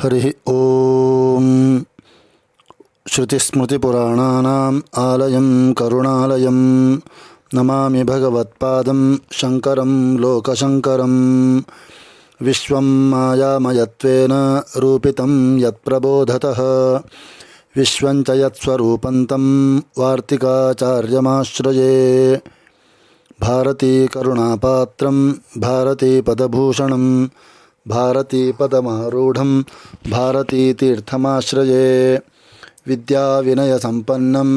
ಹರಿ ಓಂ. ಶ್ರುತಿಸ್ಮೃತಿಪುರಾಣಾನಾಂ ಆಲಯಂ ಕರುಣಾಲಯಂ ನಮಾಮಿ ಭಗವತ್ಪಾದಂ ಶಂಕರಂ ಲೋಕಶಂಕರಂ. ವಿಶ್ವಂ ಮಾಯಾಮಯತ್ವೇನ ರೂಪಿತಂ ಯತ್ಪ್ರಬೋಧತಃ ವಿಶ್ವಂಚ ಯತ್ಸ್ವರೂಪಂ ತಂ ವಾರ್ತಿಕಾಚಾರ್ಯಮಾಶ್ರಯೇ. ಭಾರತೀ ಕರುಣಾಪಾತ್ರಂ ಭಾರತೀ ಪದಭೂಷಣಂ ಭಾರತೀ ಪದಮಾರೂಢಂ ಭಾರತೀ ತೀರ್ಥಮಾಶ್ರಯೇ. ವಿದ್ಯಾವಿನಯಸಂಪನ್ನಂ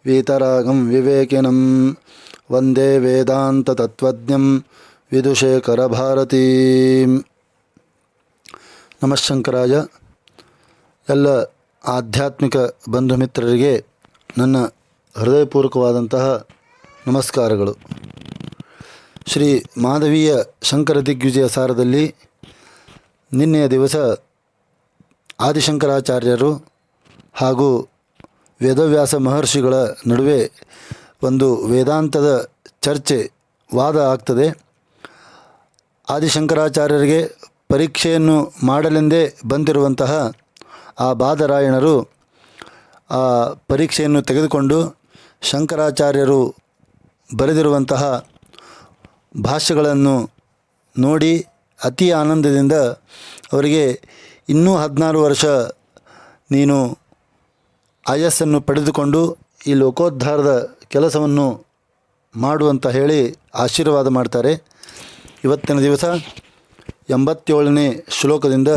ವೀತರಾಗಂ ವಿವೇಕಿನಂ ವಂದೇ ವೇದಾಂತತತ್ತ್ವಜ್ಞಂ ವಿದುಷೇಖರಭಾರತೀಂ. ನಮಃಶಂಕರಾಯ. ಎಲ್ಲ ಆಧ್ಯಾತ್ಮಿಕ ಬಂಧು ಮಿತ್ರರಿಗೆ ನನ್ನ ಹೃದಯಪೂರ್ವಕವಾದಂತಹ ನಮಸ್ಕಾರಗಳು. ಶ್ರೀ ಮಾಧವೀಯ ಶಂಕರ ದಿಗ್ವಿಜಯ ಸಾರದಲ್ಲಿ ನಿನ್ನೆಯ ದಿವಸ ಆದಿಶಂಕರಾಚಾರ್ಯರು ಹಾಗೂ ವೇದವ್ಯಾಸ ಮಹರ್ಷಿಗಳ ನಡುವೆ ಒಂದು ವೇದಾಂತದ ಚರ್ಚೆ ವಾದ ಆಗ್ತದೆ. ಆದಿಶಂಕರಾಚಾರ್ಯರಿಗೆ ಪರೀಕ್ಷೆಯನ್ನು ಮಾಡಲೆಂದೇ ಬಂದಿರುವಂತಹ ಆ ಬಾದರಾಯಣರು ಆ ಪರೀಕ್ಷೆಯನ್ನು ತೆಗೆದುಕೊಂಡು ಶಂಕರಾಚಾರ್ಯರು ಬರೆದಿರುವಂತಹ ಭಾಷ್ಯಗಳನ್ನು ನೋಡಿ ಅತಿ ಆನಂದದಿಂದ ಅವರಿಗೆ ಇನ್ನೂ 16 ವರ್ಷ ನೀನು ಆಯಸ್ಸನ್ನು ಪಡೆದುಕೊಂಡು ಈ ಲೋಕೋದ್ಧಾರದ ಕೆಲಸವನ್ನು ಮಾಡುವಂತ ಹೇಳಿ ಆಶೀರ್ವಾದ ಮಾಡ್ತಾರೆ. ಇವತ್ತಿನ ದಿವಸ 87ನೇ ಶ್ಲೋಕದಿಂದ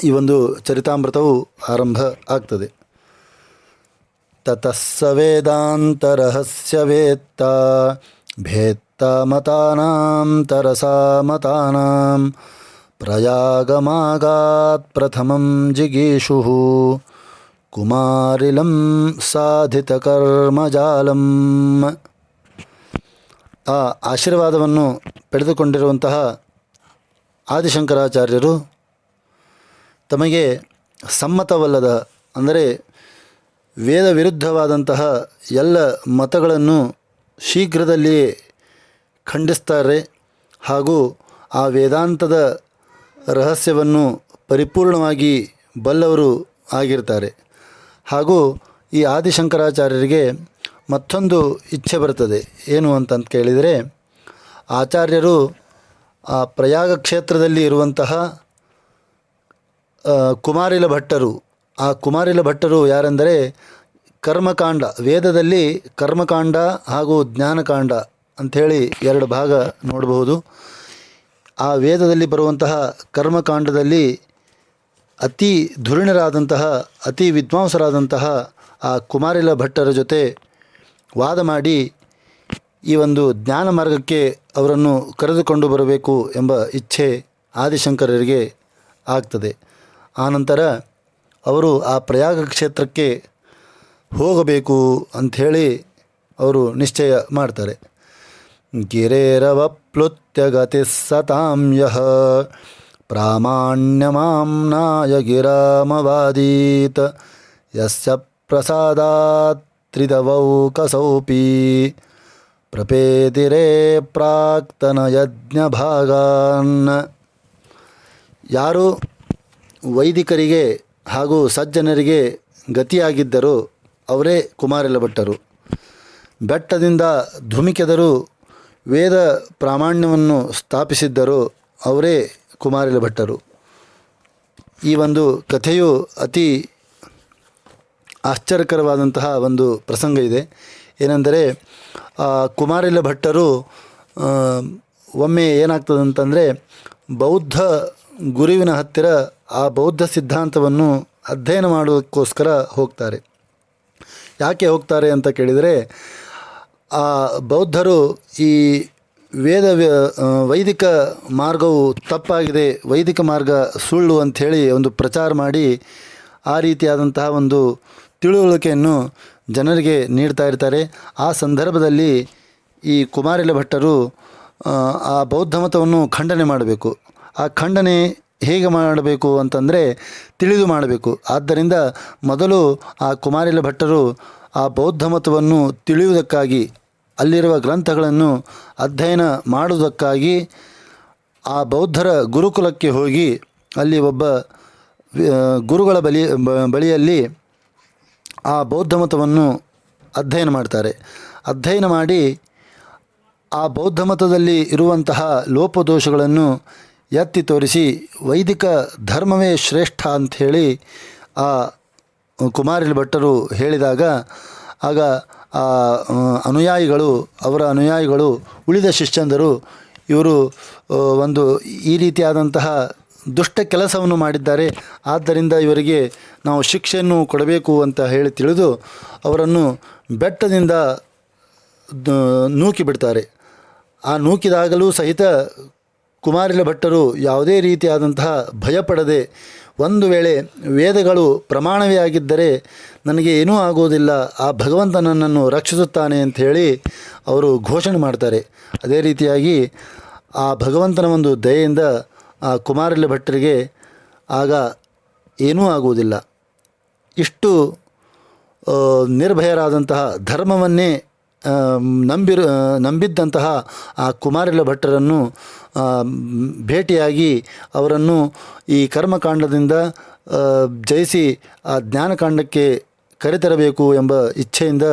ಈ ಒಂದು ಚರಿತಾಮೃತವು ಆರಂಭ ಆಗ್ತದೆ. ತತಃ ಸ ವೇದಾಂತರಹಸ್ಯವೇತ್ತ ಭೇತ್ತ ಮತಾನಾಂ ತರಸಾ ಮತಾನಾಂ ಪ್ರಯಾಗಮಾಗಾತ್ ಪ್ರಥಮಂ ಜಿಗೀಷುಃ ಕುಮಾರಿಲಂ ಸಾಧಿತ ಕರ್ಮಜಾಲಂ. ಆ ಆಶೀರ್ವಾದವನ್ನು ಪಡೆದುಕೊಂಡಿರುವಂತಹ ಆದಿಶಂಕರಾಚಾರ್ಯರು ತಮಗೆ ಸಮ್ಮತವಲ್ಲದ, ಅಂದರೆ ವೇದ ವಿರುದ್ಧವಾದಂತಹ ಎಲ್ಲ ಮತಗಳನ್ನು ಶೀಘ್ರದಲ್ಲಿಯೇ ಖಂಡಿಸ್ತಾರೆ ಹಾಗೂ ಆ ವೇದಾಂತದ ರಹಸ್ಯವನ್ನು ಪರಿಪೂರ್ಣವಾಗಿ ಬಲ್ಲವರು ಆಗಿರ್ತಾರೆ. ಹಾಗೂ ಈ ಆದಿಶಂಕರಾಚಾರ್ಯರಿಗೆ ಮತ್ತೊಂದು ಇಚ್ಛೆ ಬರ್ತದೆ. ಏನು ಅಂತ ಕೇಳಿದರೆ, ಆಚಾರ್ಯರು ಆ ಪ್ರಯಾಗ ಕ್ಷೇತ್ರದಲ್ಲಿ ಇರುವಂತಹ ಕುಮಾರಿಲ ಭಟ್ಟರು, ಆ ಕುಮಾರಿಲ ಭಟ್ಟರು ಯಾರೆಂದರೆ ಕರ್ಮಕಾಂಡ, ವೇದದಲ್ಲಿ ಕರ್ಮಕಾಂಡ ಹಾಗೂ ಜ್ಞಾನಕಾಂಡ ಅಂಥೇಳಿ 2 ಭಾಗ ನೋಡಬಹುದು. ಆ ವೇದದಲ್ಲಿ ಬರುವಂತಹ ಕರ್ಮಕಾಂಡದಲ್ಲಿ ಅತಿ ಧುರೀಣರಾದಂತಹ ಅತಿ ವಿದ್ವಾಂಸರಾದಂತಹ ಆ ಕುಮಾರಿಲ ಭಟ್ಟರ ಜೊತೆ ವಾದ ಮಾಡಿ ಈ ಒಂದು ಜ್ಞಾನ ಮಾರ್ಗಕ್ಕೆ ಅವರನ್ನು ಕರೆದುಕೊಂಡು ಬರಬೇಕು ಎಂಬ ಇಚ್ಛೆ ಆದಿಶಂಕರರಿಗೆ ಆಗ್ತದೆ. ಆನಂತರ ಅವರು ಆ ಪ್ರಯಾಗ ಕ್ಷೇತ್ರಕ್ಕೆ ಹೋಗಬೇಕು ಅಂಥೇಳಿ ಅವರು ನಿಶ್ಚಯ ಮಾಡ್ತಾರೆ. ಗಿರೇರವಪ್ಲುತ್ಯ ಗತಿಸ್ಸತಾಂ ಯಃ ಪ್ರಾಮಾಣ್ಯಮಾಮ್ನಾಯ ಗಿರಾಮವಾದೀತ ಯಸ್ಯ ಪ್ರಸಾದಾತ್ ತ್ರಿದವೌಕಸೌಪಿ ಪ್ರಪೇದಿರೇ ಪ್ರಾಕ್ತನ ಯಜ್ಞಭಾಗಾನ್. ಯಾರು ವೈದಿಕರಿಗೆ ಹಾಗೂ ಸಜ್ಜನರಿಗೆ ಗತಿಯಾಗಿದ್ದರು ಅವರೇ ಕುಮಾರಿಲ ಭಟ್ಟರು. ಬೆಟ್ಟದಿಂದ ಧುಮಿಕೆದರು ವೇದ ಪ್ರಾಮಾಣ್ಯವನ್ನು ಸ್ಥಾಪಿಸಿದ್ದರು ಅವರೇ ಕುಮಾರಿಲ ಭಟ್ಟರು. ಈ ಒಂದು ಕಥೆಯು ಅತಿ ಆಶ್ಚರ್ಯಕರವಾದಂತಹ ಒಂದು ಪ್ರಸಂಗ ಇದೆ. ಏನೆಂದರೆ ಕುಮಾರಿಲ ಭಟ್ಟರು ಒಮ್ಮೆ ಏನಾಗ್ತದಂತಂದರೆ ಬೌದ್ಧ ಗುರುವಿನ ಹತ್ತಿರ ಆ ಬೌದ್ಧ ಸಿದ್ಧಾಂತವನ್ನು ಅಧ್ಯಯನ ಮಾಡೋದಕ್ಕೋಸ್ಕರ ಹೋಗ್ತಾರೆ. ಯಾಕೆ ಹೋಗ್ತಾರೆ ಅಂತ ಕೇಳಿದರೆ, ಆ ಬೌದ್ಧರು ಈ ವೈದಿಕ ಮಾರ್ಗವು ತಪ್ಪಾಗಿದೆ, ವೈದಿಕ ಮಾರ್ಗ ಸುಳ್ಳು ಅಂಥೇಳಿ ಒಂದು ಪ್ರಚಾರ ಮಾಡಿ ಆ ರೀತಿಯಾದಂತಹ ಒಂದು ತಿಳುವಳಿಕೆಯನ್ನು ಜನರಿಗೆ ನೀಡ್ತಾ ಇರ್ತಾರೆ. ಆ ಸಂದರ್ಭದಲ್ಲಿ ಈ ಕುಮಾರಿಲ ಭಟ್ಟರು ಆ ಬೌದ್ಧ ಮತವನ್ನು ಖಂಡನೆ ಮಾಡಬೇಕು. ಆ ಖಂಡನೆ ಹೇಗೆ ಮಾಡಬೇಕು ಅಂತಂದರೆ ತಿಳಿದು ಮಾಡಬೇಕು. ಆದ್ದರಿಂದ ಮೊದಲು ಆ ಕುಮಾರಿಲ ಭಟ್ಟರು ಆ ಬೌದ್ಧ ಮತವನ್ನು ತಿಳಿಯುವುದಕ್ಕಾಗಿ ಅಲ್ಲಿರುವ ಗ್ರಂಥಗಳನ್ನು ಅಧ್ಯಯನ ಮಾಡುವುದಕ್ಕಾಗಿ ಆ ಬೌದ್ಧರ ಗುರುಕುಲಕ್ಕೆ ಹೋಗಿ ಅಲ್ಲಿ ಒಬ್ಬ ಗುರುಗಳ ಬಳಿಯಲ್ಲಿ ಆ ಬೌದ್ಧ ಮತವನ್ನು ಅಧ್ಯಯನ ಮಾಡ್ತಾರೆ. ಅಧ್ಯಯನ ಮಾಡಿ ಆ ಬೌದ್ಧ ಮತದಲ್ಲಿ ಇರುವಂತಹ ಲೋಪದೋಷಗಳನ್ನು ಎತ್ತಿ ತೋರಿಸಿ ವೈದಿಕ ಧರ್ಮವೇ ಶ್ರೇಷ್ಠ ಅಂಥೇಳಿ ಆ ಕುಮಾರಿಲ ಭಟ್ಟರು ಹೇಳಿದಾಗ ಆಗ ಆ ಅವರ ಅನುಯಾಯಿಗಳು ಉಳಿದ ಶಿಷ್ಯಂದರು ಇವರು ಒಂದು ಈ ರೀತಿಯಾದಂತಹ ದುಷ್ಟ ಕೆಲಸವನ್ನು ಮಾಡಿದ್ದಾರೆ, ಆದ್ದರಿಂದ ಇವರಿಗೆ ನಾವು ಶಿಕ್ಷೆಯನ್ನು ಕೊಡಬೇಕು ಅಂತ ಹೇಳಿ ತಿಳಿದು ಅವರನ್ನು ಬೆಟ್ಟದಿಂದ ನೂಕಿ ಬಿಡ್ತಾರೆ. ಆ ನೂಕಿದಾಗಲೂ ಸಹಿತ ಕುಮಾರಿಲ ಭಟ್ಟರು ಯಾವುದೇ ರೀತಿಯಾದಂತಹ ಭಯಪಡದೆ, ಒಂದು ವೇಳೆ ವೇದಗಳು ಪ್ರಮಾಣವೇ ಆಗಿದ್ದರೆ ನನಗೆ ಏನೂ ಆಗುವುದಿಲ್ಲ, ಆ ಭಗವಂತ ನನ್ನನ್ನು ರಕ್ಷಿಸುತ್ತಾನೆ ಅಂಥೇಳಿ ಅವರು ಘೋಷಣೆ ಮಾಡ್ತಾರೆ. ಅದೇ ರೀತಿಯಾಗಿ ಆ ಭಗವಂತನ ಒಂದು ದಯೆಯಿಂದ ಆ ಕುಮಾರಿಲ ಭಟ್ಟರಿಗೆ ಆಗ ಏನೂ ಆಗುವುದಿಲ್ಲ. ಇಷ್ಟು ನಿರ್ಭಯರಾದಂತಹ ಧರ್ಮವನ್ನೇ ನಂಬಿದ್ದಂತಹ ಆ ಕುಮಾರಿಲ ಭಟ್ಟರನ್ನು ಭೇಟಿಯಾಗಿ ಅವರನ್ನು ಈ ಕರ್ಮಕಾಂಡದಿಂದ ಜಯಿಸಿ ಆ ಜ್ಞಾನಕಾಂಡಕ್ಕೆ ಕರೆತರಬೇಕು ಎಂಬ ಇಚ್ಛೆಯಿಂದ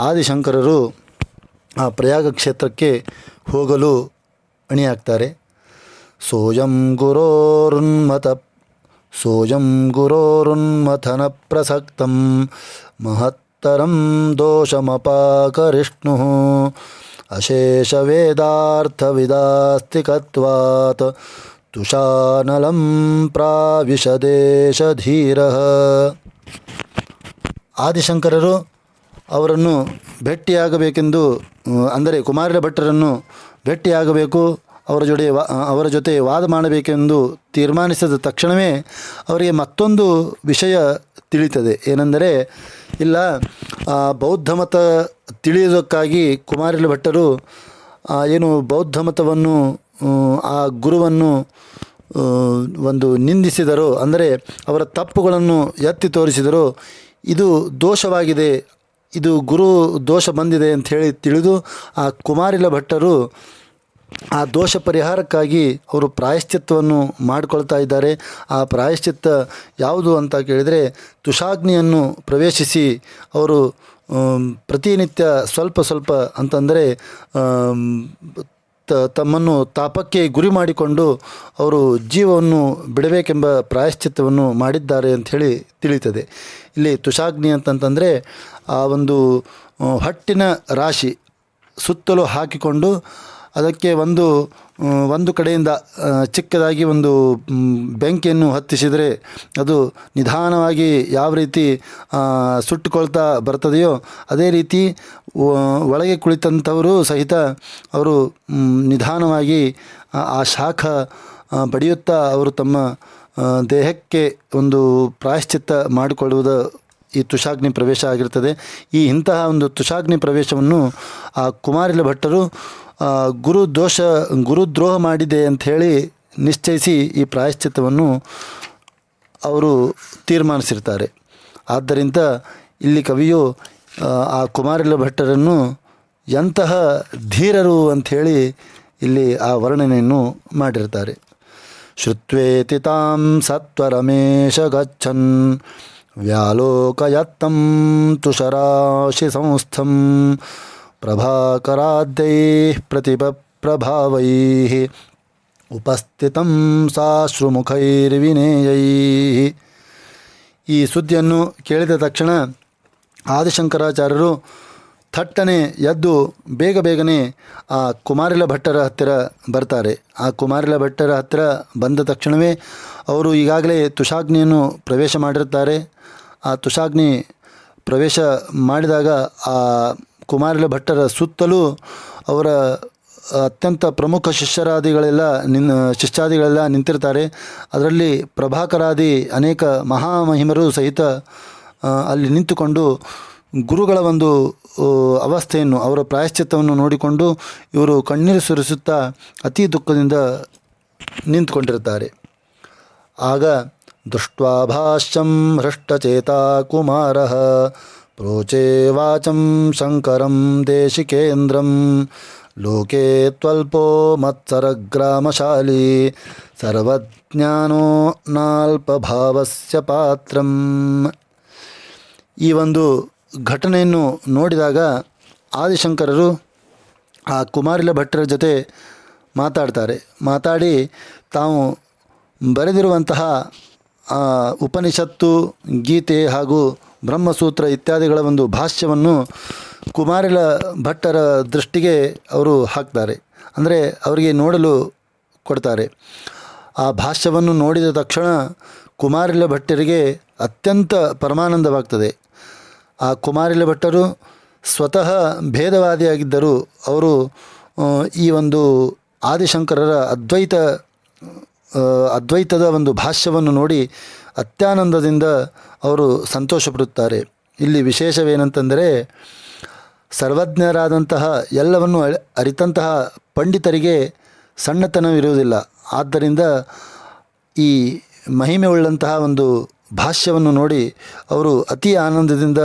ಆದಿಶಂಕರರು ಆ ಪ್ರಯಾಗ ಕ್ಷೇತ್ರಕ್ಕೆ ಹೋಗಲು ಅಣಿಯಾಗ್ತಾರೆ. ಸೋಯಂ ಗುರೋರುನ್ಮಥನ ಪ್ರಸಕ್ತಂ ಮಹತ್ತರಂ ದೋಷಮಪಾಕರಿಷ್ಣು ಅಶೇಷ ವೇದಾರ್ಥವಿದಾಸ್ತಿಕತ್ವಾತ್ ತುಷಾನಲಂ ಪ್ರಾವಿಶದೇಶಧೀರಃ. ಆದಿಶಂಕರರು ಅವರನ್ನು ಭೇಟಿಯಾಗಬೇಕೆಂದು, ಅಂದರೆ ಕುಮಾರಿಲ ಭಟ್ಟರನ್ನು ಭೇಟಿಯಾಗಬೇಕು, ಅವರ ಜೊತೆ ವಾದ ಮಾಡಬೇಕೆಂದು ತೀರ್ಮಾನಿಸಿದ ತಕ್ಷಣವೇ ಅವರಿಗೆ ಮತ್ತೊಂದು ವಿಷಯ ತಿಳಿಯುತ್ತದೆ. ಏನೆಂದರೆ, ಇಲ್ಲ, ಬೌದ್ಧ ಮತ ತಿಳಿಯುವುದಕ್ಕಾಗಿ ಕುಮಾರಿಲ ಭಟ್ಟರು ಏನು ಬೌದ್ಧ ಮತವನ್ನು ಆ ಗುರುವನ್ನು ಒಂದು ನಿಂದಿಸಿದರು, ಅಂದರೆ ಅವರ ತಪ್ಪುಗಳನ್ನು ಎತ್ತಿ ತೋರಿಸಿದರು, ಇದು ದೋಷವಾಗಿದೆ, ಇದು ಗುರು ದೋಷ ಬಂದಿದೆ ಅಂಥೇಳಿ ತಿಳಿದು ಆ ಕುಮಾರಿಲ ಭಟ್ಟರು ಆ ದೋಷ ಪರಿಹಾರಕ್ಕಾಗಿ ಅವರು ಪ್ರಾಯಶ್ಚಿತ್ತವನ್ನು ಮಾಡಿಕೊಳ್ತಾ ಇದ್ದಾರೆ. ಆ ಪ್ರಾಯಶ್ಚಿತ್ತ ಯಾವುದು ಅಂತ ಕೇಳಿದರೆ, ತುಷಾಗ್ನಿಯನ್ನು ಪ್ರವೇಶಿಸಿ ಅವರು ಪ್ರತಿನಿತ್ಯ ಸ್ವಲ್ಪ ಸ್ವಲ್ಪ ಅಂತಂದರೆ ತಮ್ಮನ್ನು ತಾಪಕ್ಕೆ ಗುರಿ ಮಾಡಿಕೊಂಡು ಅವರು ಜೀವವನ್ನು ಬಿಡಬೇಕೆಂಬ ಪ್ರಾಯಶ್ಚಿತ್ತವನ್ನು ಮಾಡಿದ್ದಾರೆ ಅಂಥೇಳಿ ತಿಳಿಯುತ್ತದೆ. ಇಲ್ಲಿ ತುಷಾಗ್ನಿ ಅಂತಂತಂದರೆ ಆ ಒಂದು ಹೊಟ್ಟಿನ ರಾಶಿ ಸುತ್ತಲೂ ಹಾಕಿಕೊಂಡು ಅದಕ್ಕೆ ಒಂದು ಕಡೆಯಿಂದ ಚಿಕ್ಕದಾಗಿ ಒಂದು ಬೆಂಕಿಯನ್ನು ಹತ್ತಿಸಿದರೆ ಅದು ನಿಧಾನವಾಗಿ ಯಾವ ರೀತಿ ಸುಟ್ಟುಕೊಳ್ತಾ ಬರ್ತದೆಯೋ ಅದೇ ರೀತಿ ಒಳಗೆ ಕುಳಿತಂಥವರು ಸಹಿತ ಅವರು ನಿಧಾನವಾಗಿ ಆ ಶಾಖ ಬಡಿಯುತ್ತಾ ಅವರು ತಮ್ಮ ದೇಹಕ್ಕೆ ಒಂದು ಪ್ರಾಯಶ್ಚಿತ್ತ ಮಾಡಿಕೊಳ್ಳುವುದು ಈ ತುಷಾಗ್ನಿ ಪ್ರವೇಶ ಆಗಿರ್ತದೆ. ಇಂತಹ ಒಂದು ತುಷಾಗ್ನಿ ಪ್ರವೇಶವನ್ನು ಆ ಕುಮಾರಿಲ ಭಟ್ಟರು ಗುರುದ್ರೋಹ ಮಾಡಿದೆ ಅಂಥೇಳಿ ನಿಶ್ಚಯಿಸಿ ಈ ಪ್ರಾಯಶ್ಚಿತ್ತವನ್ನು ಅವರು ತೀರ್ಮಾನಿಸಿರ್ತಾರೆ. ಆದ್ದರಿಂದ ಇಲ್ಲಿ ಕವಿಯು ಆ ಕುಮಾರಿಲ ಭಟ್ಟರನ್ನು ಎಂತಹ ಧೀರರು ಅಂಥೇಳಿ ಇಲ್ಲಿ ಆ ವರ್ಣನೆಯನ್ನು ಮಾಡಿರ್ತಾರೆ. ಶ್ರುತ್ವೇತಿ ತಾಂ ಸತ್ವರಮೇಶ ಗಚ್ಚನ್ ವ್ಯಾಲೋಕಯತ್ತಂ ತುಷರಾಶಿ ಸಂಸ್ಥಂ ಪ್ರಭಾಕರಾದ್ಯೈಃ ಪ್ರತಿಭಪ್ರಭಾವೈಃ ಉಪಸ್ಥಿತಂ ಸಾಶ್ರುಮುಖೈರ್ವಿನೇಯೈಃ. ಈ ಸುದ್ದಿಯನ್ನು ಕೇಳಿದ ತಕ್ಷಣ ಆದಿಶಂಕರಾಚಾರ್ಯರು ಥಟ್ಟನೆ ಎದ್ದು ಬೇಗನೆ ಆ ಕುಮಾರಿಲ ಭಟ್ಟರ ಹತ್ತಿರ ಬರ್ತಾರೆ. ಆ ಕುಮಾರಿಲ ಭಟ್ಟರ ಹತ್ತಿರ ಬಂದ ತಕ್ಷಣವೇ ಅವರು ಈಗಾಗಲೇ ತುಷಾಗ್ನಿಯನ್ನು ಪ್ರವೇಶ ಮಾಡಿರ್ತಾರೆ. ಆ ತುಷಾಗ್ನಿ ಪ್ರವೇಶ ಮಾಡಿದಾಗ ಆ ಕುಮಾರಿಲ ಭಟ್ಟರ ಸುತ್ತಲೂ ಅವರ ಅತ್ಯಂತ ಪ್ರಮುಖ ಶಿಷ್ಯಾದಿಗಳೆಲ್ಲ ನಿಂತಿರ್ತಾರೆ. ಅದರಲ್ಲಿ ಪ್ರಭಾಕರಾದಿ ಅನೇಕ ಮಹಾಮಹಿಮರು ಸಹಿತ ಅಲ್ಲಿ ನಿಂತುಕೊಂಡು ಗುರುಗಳ ಒಂದು ಅವಸ್ಥೆಯನ್ನು, ಅವರ ಪ್ರಾಯಶ್ಚಿತ್ತವನ್ನು ನೋಡಿಕೊಂಡು ಇವರು ಕಣ್ಣೀರು ಸುರಿಸುತ್ತಾ ಅತಿ ದುಃಖದಿಂದ ನಿಂತುಕೊಂಡಿರ್ತಾರೆ. ಆಗ ದೃಷ್ಟ್ವಾ ಭಾಷ್ಯಂ ಹೃಷ್ಟಚೇತಾ ಕುಮಾರಃ ಪ್ರೋಚೇ ವಾಚಂ ಶಂಕರಂ ದೇಶಿಕೇಂದ್ರಂ ಲೋಕೆ ತ್ವಲ್ಪೋ ಮತ್ಸರಗ್ರಾಮಶಾಲಿ ಸರ್ವಜ್ಞಾನೋ ನಾಲ್ಪಭಾವಸ್ಯ ಪಾತ್ರಂ. ಈ ಒಂದು ಘಟನೆಯನ್ನು ನೋಡಿದಾಗ ಆದಿಶಂಕರರು ಆ ಕುಮಾರಿಲ ಭಟ್ಟರ ಜೊತೆ ಮಾತಾಡಿ ತಾವು ಬರೆದಿರುವಂತಹ ಉಪನಿಷತ್ತು, ಗೀತೆ ಹಾಗೂ ಬ್ರಹ್ಮಸೂತ್ರ ಇತ್ಯಾದಿಗಳ ಒಂದು ಭಾಷ್ಯವನ್ನು ಕುಮಾರಿಲ ಭಟ್ಟರ ದೃಷ್ಟಿಗೆ ಅವರು ಹಾಕ್ತಾರೆ. ಅಂದರೆ ಅವರಿಗೆ ನೋಡಲು ಕೊಡ್ತಾರೆ. ಆ ಭಾಷ್ಯವನ್ನು ನೋಡಿದ ತಕ್ಷಣ ಕುಮಾರಿಲ ಭಟ್ಟರಿಗೆ ಅತ್ಯಂತ ಪರಮಾನಂದವಾಗ್ತದೆ. ಆ ಕುಮಾರಿಲ ಭಟ್ಟರು ಸ್ವತಃ ಭೇದವಾದಿಯಾಗಿದ್ದರು. ಅವರು ಈ ಒಂದು ಆದಿಶಂಕರರ ಅದ್ವೈತದ ಒಂದು ಭಾಷ್ಯವನ್ನು ನೋಡಿ ಅತ್ಯಾನಂದದಿಂದ ಅವರು ಸಂತೋಷಪಡುತ್ತಾರೆ. ಇಲ್ಲಿ ವಿಶೇಷವೇನಂತಂದರೆ, ಸರ್ವಜ್ಞರಾದಂತಹ ಎಲ್ಲವನ್ನು ಅರಿತಂತಹ ಪಂಡಿತರಿಗೆ ಸಣ್ಣತನವಿರುವುದಿಲ್ಲ. ಆದ್ದರಿಂದ ಈ ಮಹಿಮೆ ಉಳ್ಳಂತಹ ಒಂದು ಭಾಷ್ಯವನ್ನು ನೋಡಿ ಅವರು ಅತಿ ಆನಂದದಿಂದ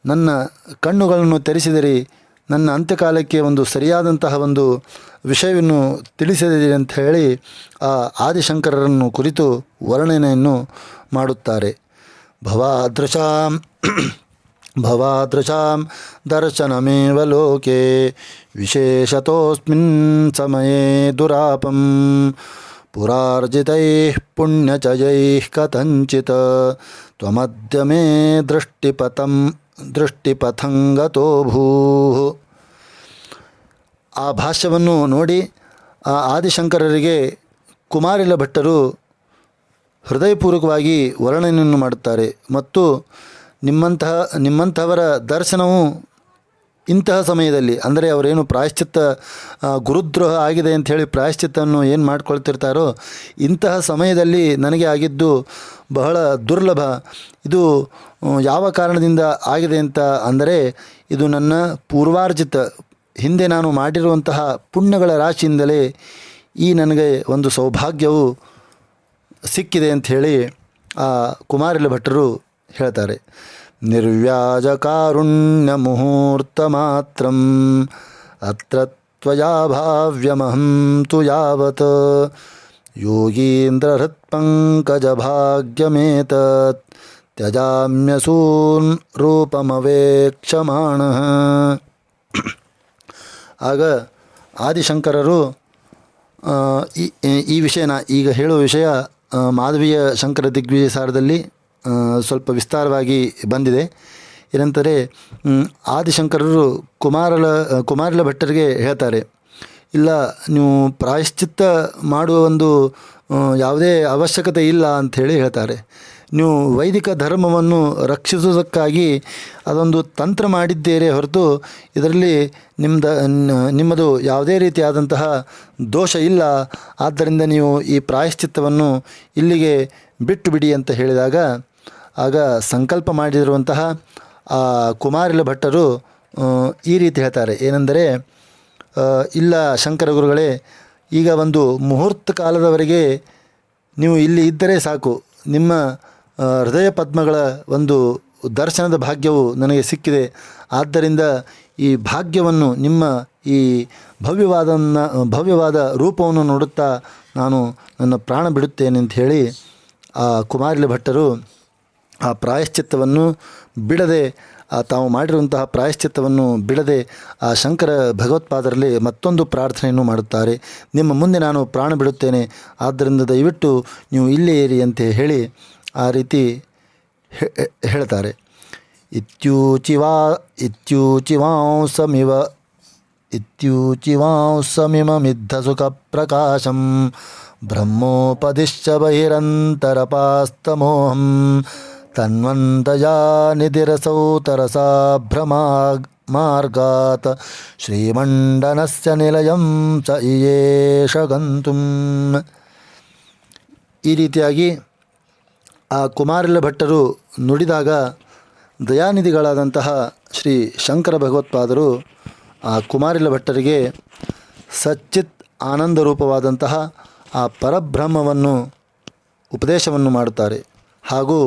ನನ್ನ ಕಣ್ಣುಗಳನ್ನು ತೆರೆಸಿದಿರಿ, ನನ್ನ ಅಂತ್ಯಕಾಲಕ್ಕೆ ಒಂದು ಸರಿಯಾದಂತಹ ಒಂದು ವಿಷಯವನ್ನು ತಿಳಿಸಿದಿರಿ ಅಂತ ಹೇಳಿ ಆ ಆದಿಶಂಕರರನ್ನು ಕುರಿತು ವರ್ಣನೆಯನ್ನು ಮಾಡುತ್ತಾರೆ. ಭವಾದೃಶಾಂ ದರ್ಶನಮೇವ ಲೋಕೆ ವಿಶೇಷತೋಸ್ಮಿನ್ ಸಮಯೇ ದುರಾಪಂ ಪುರಾರ್ಜಿತೈಃ ಪುಣ್ಯಚಯೈಃ ಕಥಂಚಿತ್ ತ್ವಮದ್ಯ ಮೇ ದೃಷ್ಟಿಪಥಂಗತೋ ಭೂಃ. ಆ ಭಾಷ್ಯವನ್ನು ನೋಡಿ ಆ ಆದಿಶಂಕರರಿಗೆ ಕುಮಾರಿಲ ಭಟ್ಟರು ಹೃದಯಪೂರ್ವಕವಾಗಿ ವರ್ಣನೆಯನ್ನು ಮಾಡುತ್ತಾರೆ. ಮತ್ತು ನಿಮ್ಮಂಥವರ ದರ್ಶನವು ಇಂತಹ ಸಮಯದಲ್ಲಿ, ಅಂದರೆ ಅವರೇನು ಪ್ರಾಯಶ್ಚಿತ್ತ ಗುರುದ್ರೋಹ ಆಗಿದೆ ಅಂಥೇಳಿ ಪ್ರಾಯಶ್ಚಿತ್ತವನ್ನು ಏನು ಮಾಡ್ಕೊಳ್ತಿರ್ತಾರೋ ಇಂತಹ ಸಮಯದಲ್ಲಿ ನನಗೆ ಆಗಿದ್ದು ಬಹಳ ದುರ್ಲಭ. ಇದು ಯಾವ ಕಾರಣದಿಂದ ಆಗಿದೆ ಅಂತ ಅಂದರೆ, ಇದು ನನ್ನ ಪೂರ್ವಾರ್ಜಿತ, ಹಿಂದೆ ನಾನು ಮಾಡಿರುವಂತಹ ಪುಣ್ಯಗಳ ರಾಶಿಯಿಂದಲೇ ಈ ನನಗೆ ಒಂದು ಸೌಭಾಗ್ಯವು ಸಿಕ್ಕಿದೆ ಅಂಥೇಳಿ ಆ ಕುಮಾರಿಲ ಭಟ್ಟರು ಹೇಳ್ತಾರೆ. ನಿರ್ವ್ಯಾಜ ಕಾರುಣ್ಯ ಮುಹೂರ್ತ ಮಾತ್ರಂ ಅತ್ರ ತ್ವಯಾ ಭಾವ್ಯಮಹಂ ತು ಯಾವತ್ ಯೋಗೀಂದ್ರ ಹೃತ್ಪಂಕಜ ಭಾಗ್ಯಮೇತತ್ ತ್ಯಜಾಮ್ಯಸೂನ್ ರೂಪಮವೇಕ್ಷಮಾಣಃ. ಆಗ ಆದಿಶಂಕರರು ಈ ವಿಷಯನ ಈಗ ಹೇಳುವ ವಿಷಯ ಮಾಧವೀಯ ಶಂಕರ ದಿಗ್ವಿಜಯ ಸಾರದಲ್ಲಿ ಸ್ವಲ್ಪ ವಿಸ್ತಾರವಾಗಿ ಬಂದಿದೆ. ಏನಂದರೆ, ಆದಿಶಂಕರರು ಕುಮಾರಿಲ ಭಟ್ಟರಿಗೆ ಹೇಳ್ತಾರೆ, ಇಲ್ಲ, ನೀವು ಪ್ರಾಯಶ್ಚಿತ್ತ ಮಾಡುವ ಒಂದು ಯಾವುದೇ ಅವಶ್ಯಕತೆ ಇಲ್ಲ ಅಂಥೇಳಿ ಹೇಳ್ತಾರೆ. ನೀವು ವೈದಿಕ ಧರ್ಮವನ್ನು ರಕ್ಷಿಸುವುದಕ್ಕಾಗಿ ಅದೊಂದು ತಂತ್ರ ಮಾಡಿದ್ದೀರೇ ಹೊರತು ಇದರಲ್ಲಿ ನಿಮ್ಮದು ಯಾವುದೇ ರೀತಿಯಾದಂತಹ ದೋಷ ಇಲ್ಲ. ಆದ್ದರಿಂದ ನೀವು ಈ ಪ್ರಾಯಶ್ಚಿತ್ತವನ್ನು ಇಲ್ಲಿಗೆ ಬಿಟ್ಟು ಬಿಡಿ ಅಂತ ಹೇಳಿದಾಗ, ಆಗ ಸಂಕಲ್ಪ ಮಾಡಿರುವಂತಹ ಆ ಕುಮಾರಿಲ ಭಟ್ಟರು ಈ ರೀತಿ ಹೇಳ್ತಾರೆ. ಏನೆಂದರೆ, ಇಲ್ಲ ಶಂಕರ ಗುರುಗಳೇ, ಈಗ ಒಂದು ಮುಹೂರ್ತ ಕಾಲದವರೆಗೆ ನೀವು ಇಲ್ಲಿ ಇದ್ದರೆ ಸಾಕು. ನಿಮ್ಮ ಹೃದಯ ಪದ್ಮಗಳ ಒಂದು ದರ್ಶನದ ಭಾಗ್ಯವು ನನಗೆ ಸಿಕ್ಕಿದೆ. ಆದ್ದರಿಂದ ಈ ಭಾಗ್ಯವನ್ನು, ನಿಮ್ಮ ಈ ಭವ್ಯವಾದ ರೂಪವನ್ನು ನೋಡುತ್ತಾ ನಾನು ನನ್ನ ಪ್ರಾಣ ಬಿಡುತ್ತೇನೆ ಅಂತ ಹೇಳಿ ಆ ಕುಮಾರಿಲ ಭಟ್ಟರು ಆ ಪ್ರಾಯಶ್ಚಿತ್ತವನ್ನು ಬಿಡದೆ, ತಾವು ಮಾಡಿರುವಂತಹ ಪ್ರಾಯಶ್ಚಿತ್ತವನ್ನು ಬಿಡದೆ ಆ ಶಂಕರ ಭಗವತ್ಪಾದರಲ್ಲಿ ಮತ್ತೊಂದು ಪ್ರಾರ್ಥನೆಯನ್ನು ಮಾಡುತ್ತಾರೆ. ನಿಮ್ಮ ಮುಂದೆ ನಾನು ಪ್ರಾಣ ಬಿಡುತ್ತೇನೆ, ಆದ್ದರಿಂದ ದಯವಿಟ್ಟು ನೀವು ಇಲ್ಲೇ ಇರಿ ಅಂತ ಹೇಳಿ ಆ ರೀತಿ ಹೇಳ್ತಾರೆ. ಇತ್ಯೂಚಿವಾಂಸಮಿಮಮಿದ್ಧ ಸುಖ ಪ್ರಕಾಶಂ ಬ್ರಹ್ಮೋಪದಿಶ್ಚ ಬಹಿರಂತರಪಾಸ್ತಮೋಹಂ ತನ್ವಂತಯಾ ನಿಧಿರಸೌ ತರಸಾ ಭ್ರಮಾರ್ಗಾತ್ ಶ್ರೀಮಂಡನಸ್ಯ ನಿಲಯಂ ಸ ಇಯೇಷ ಗಂತುಂ. ಈ ರೀತಿಯಾಗಿ ಆ ಕುಮಾರಿಲ ಭಟ್ಟರು ನುಡಿದಾಗ ದಯಾನಿಧಿಗಳಾದಂತಹ ಶ್ರೀ ಶಂಕರ ಭಗವತ್ಪಾದರು ಆ ಕುಮಾರಿಲ ಭಟ್ಟರಿಗೆ ಸಚ್ಚಿತ್ ಆನಂದ ರೂಪವಾದಂತಹ ಆ ಪರಬ್ರಹ್ಮವನ್ನು ಉಪದೇಶವನ್ನು ಮಾಡುತ್ತಾರೆ. ಹಾಗೂ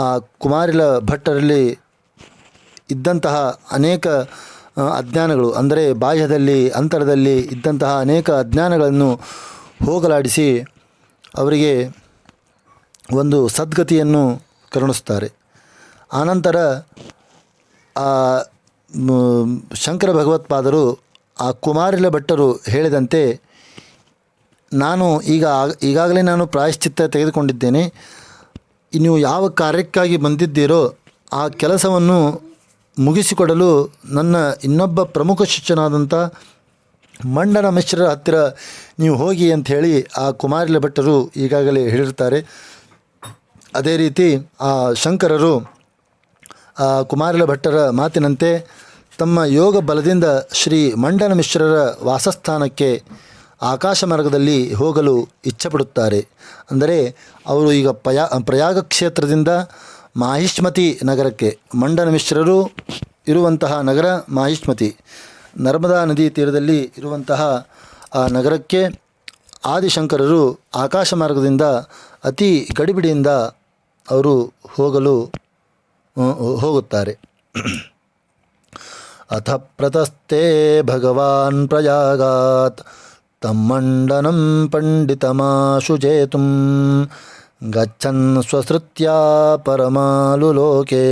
ಆ ಕುಮಾರಿಲ ಭಟ್ಟರಲ್ಲಿ ಇದ್ದಂತಹ ಅನೇಕ ಅಜ್ಞಾನಗಳು ಅಂದರೆ ಬಾಹ್ಯದಲ್ಲಿ ಅಂತರದಲ್ಲಿ ಇದ್ದಂತಹ ಅನೇಕ ಅಜ್ಞಾನಗಳನ್ನು ಹೋಗಲಾಡಿಸಿ ಅವರಿಗೆ ಒಂದು ಸದ್ಗತಿಯನ್ನು ಕರುಣಿಸ್ತಾರೆ. ಆನಂತರ ಶಂಕರ ಭಗವತ್ಪಾದರು ಆ ಕುಮಾರಿಲ ಭಟ್ಟರು ಹೇಳಿದಂತೆ ನಾನು ಈಗಾಗಲೇ ನಾನು ಪ್ರಾಯಶ್ಚಿತ್ತ ತೆಗೆದುಕೊಂಡಿದ್ದೇನೆ, ನೀವು ಯಾವ ಕಾರ್ಯಕ್ಕಾಗಿ ಬಂದಿದ್ದೀರೋ ಆ ಕೆಲಸವನ್ನು ಮುಗಿಸಿಕೊಡಲು ನನ್ನ ಇನ್ನೊಬ್ಬ ಪ್ರಮುಖ ಶಿಷ್ಯನಾದಂಥ ಮಂಡನ ಮಿಶ್ರರ ಹತ್ತಿರ ನೀವು ಹೋಗಿ ಅಂಥೇಳಿ ಆ ಕುಮಾರಿಲ ಭಟ್ಟರು ಈಗಾಗಲೇ ಹೇಳಿರ್ತಾರೆ. ಅದೇ ರೀತಿ ಆ ಶಂಕರರು ಆ ಕುಮಾರಿಲ ಭಟ್ಟರ ಮಾತಿನಂತೆ ತಮ್ಮ ಯೋಗ ಬಲದಿಂದ ಶ್ರೀ ಮಂಡನ ಮಿಶ್ರರ ವಾಸಸ್ಥಾನಕ್ಕೆ ಆಕಾಶ ಮಾರ್ಗದಲ್ಲಿ ಹೋಗಲು ಇಚ್ಛೆಪಡುತ್ತಾರೆ. ಅಂದರೆ ಅವರು ಈಗ ಪ್ರಯಾಗ ಕ್ಷೇತ್ರದಿಂದ ಮಾಹಿಷ್ಮತಿ ನಗರಕ್ಕೆ, ಮಂಡನ ಮಿಶ್ರರು ಇರುವಂತಹ ನಗರ ಮಾಹಿಷ್ಮತಿ, ನರ್ಮದಾ ನದಿ ತೀರದಲ್ಲಿ ಇರುವಂತಹ ಆ ನಗರಕ್ಕೆ ಆದಿಶಂಕರರು ಆಕಾಶ ಮಾರ್ಗದಿಂದ ಅತಿ ಗಡಿಬಿಡಿಯಿಂದ ಅವರು ಹೋಗುತ್ತಾರೆ. ಅಥ ಪ್ರತಸ್ಥೆ ಭಗವಾನ್ ಪ್ರಯಾಗಾತ್ ತಮ್ಮಂಡನಂ ಪಂಡಿತಮಾಶುಚೇತುಂ ಗಚ್ಚನ್ ಸ್ವಸೃತ್ಯಾ ಪರಮಾಲುಲೋಕೆ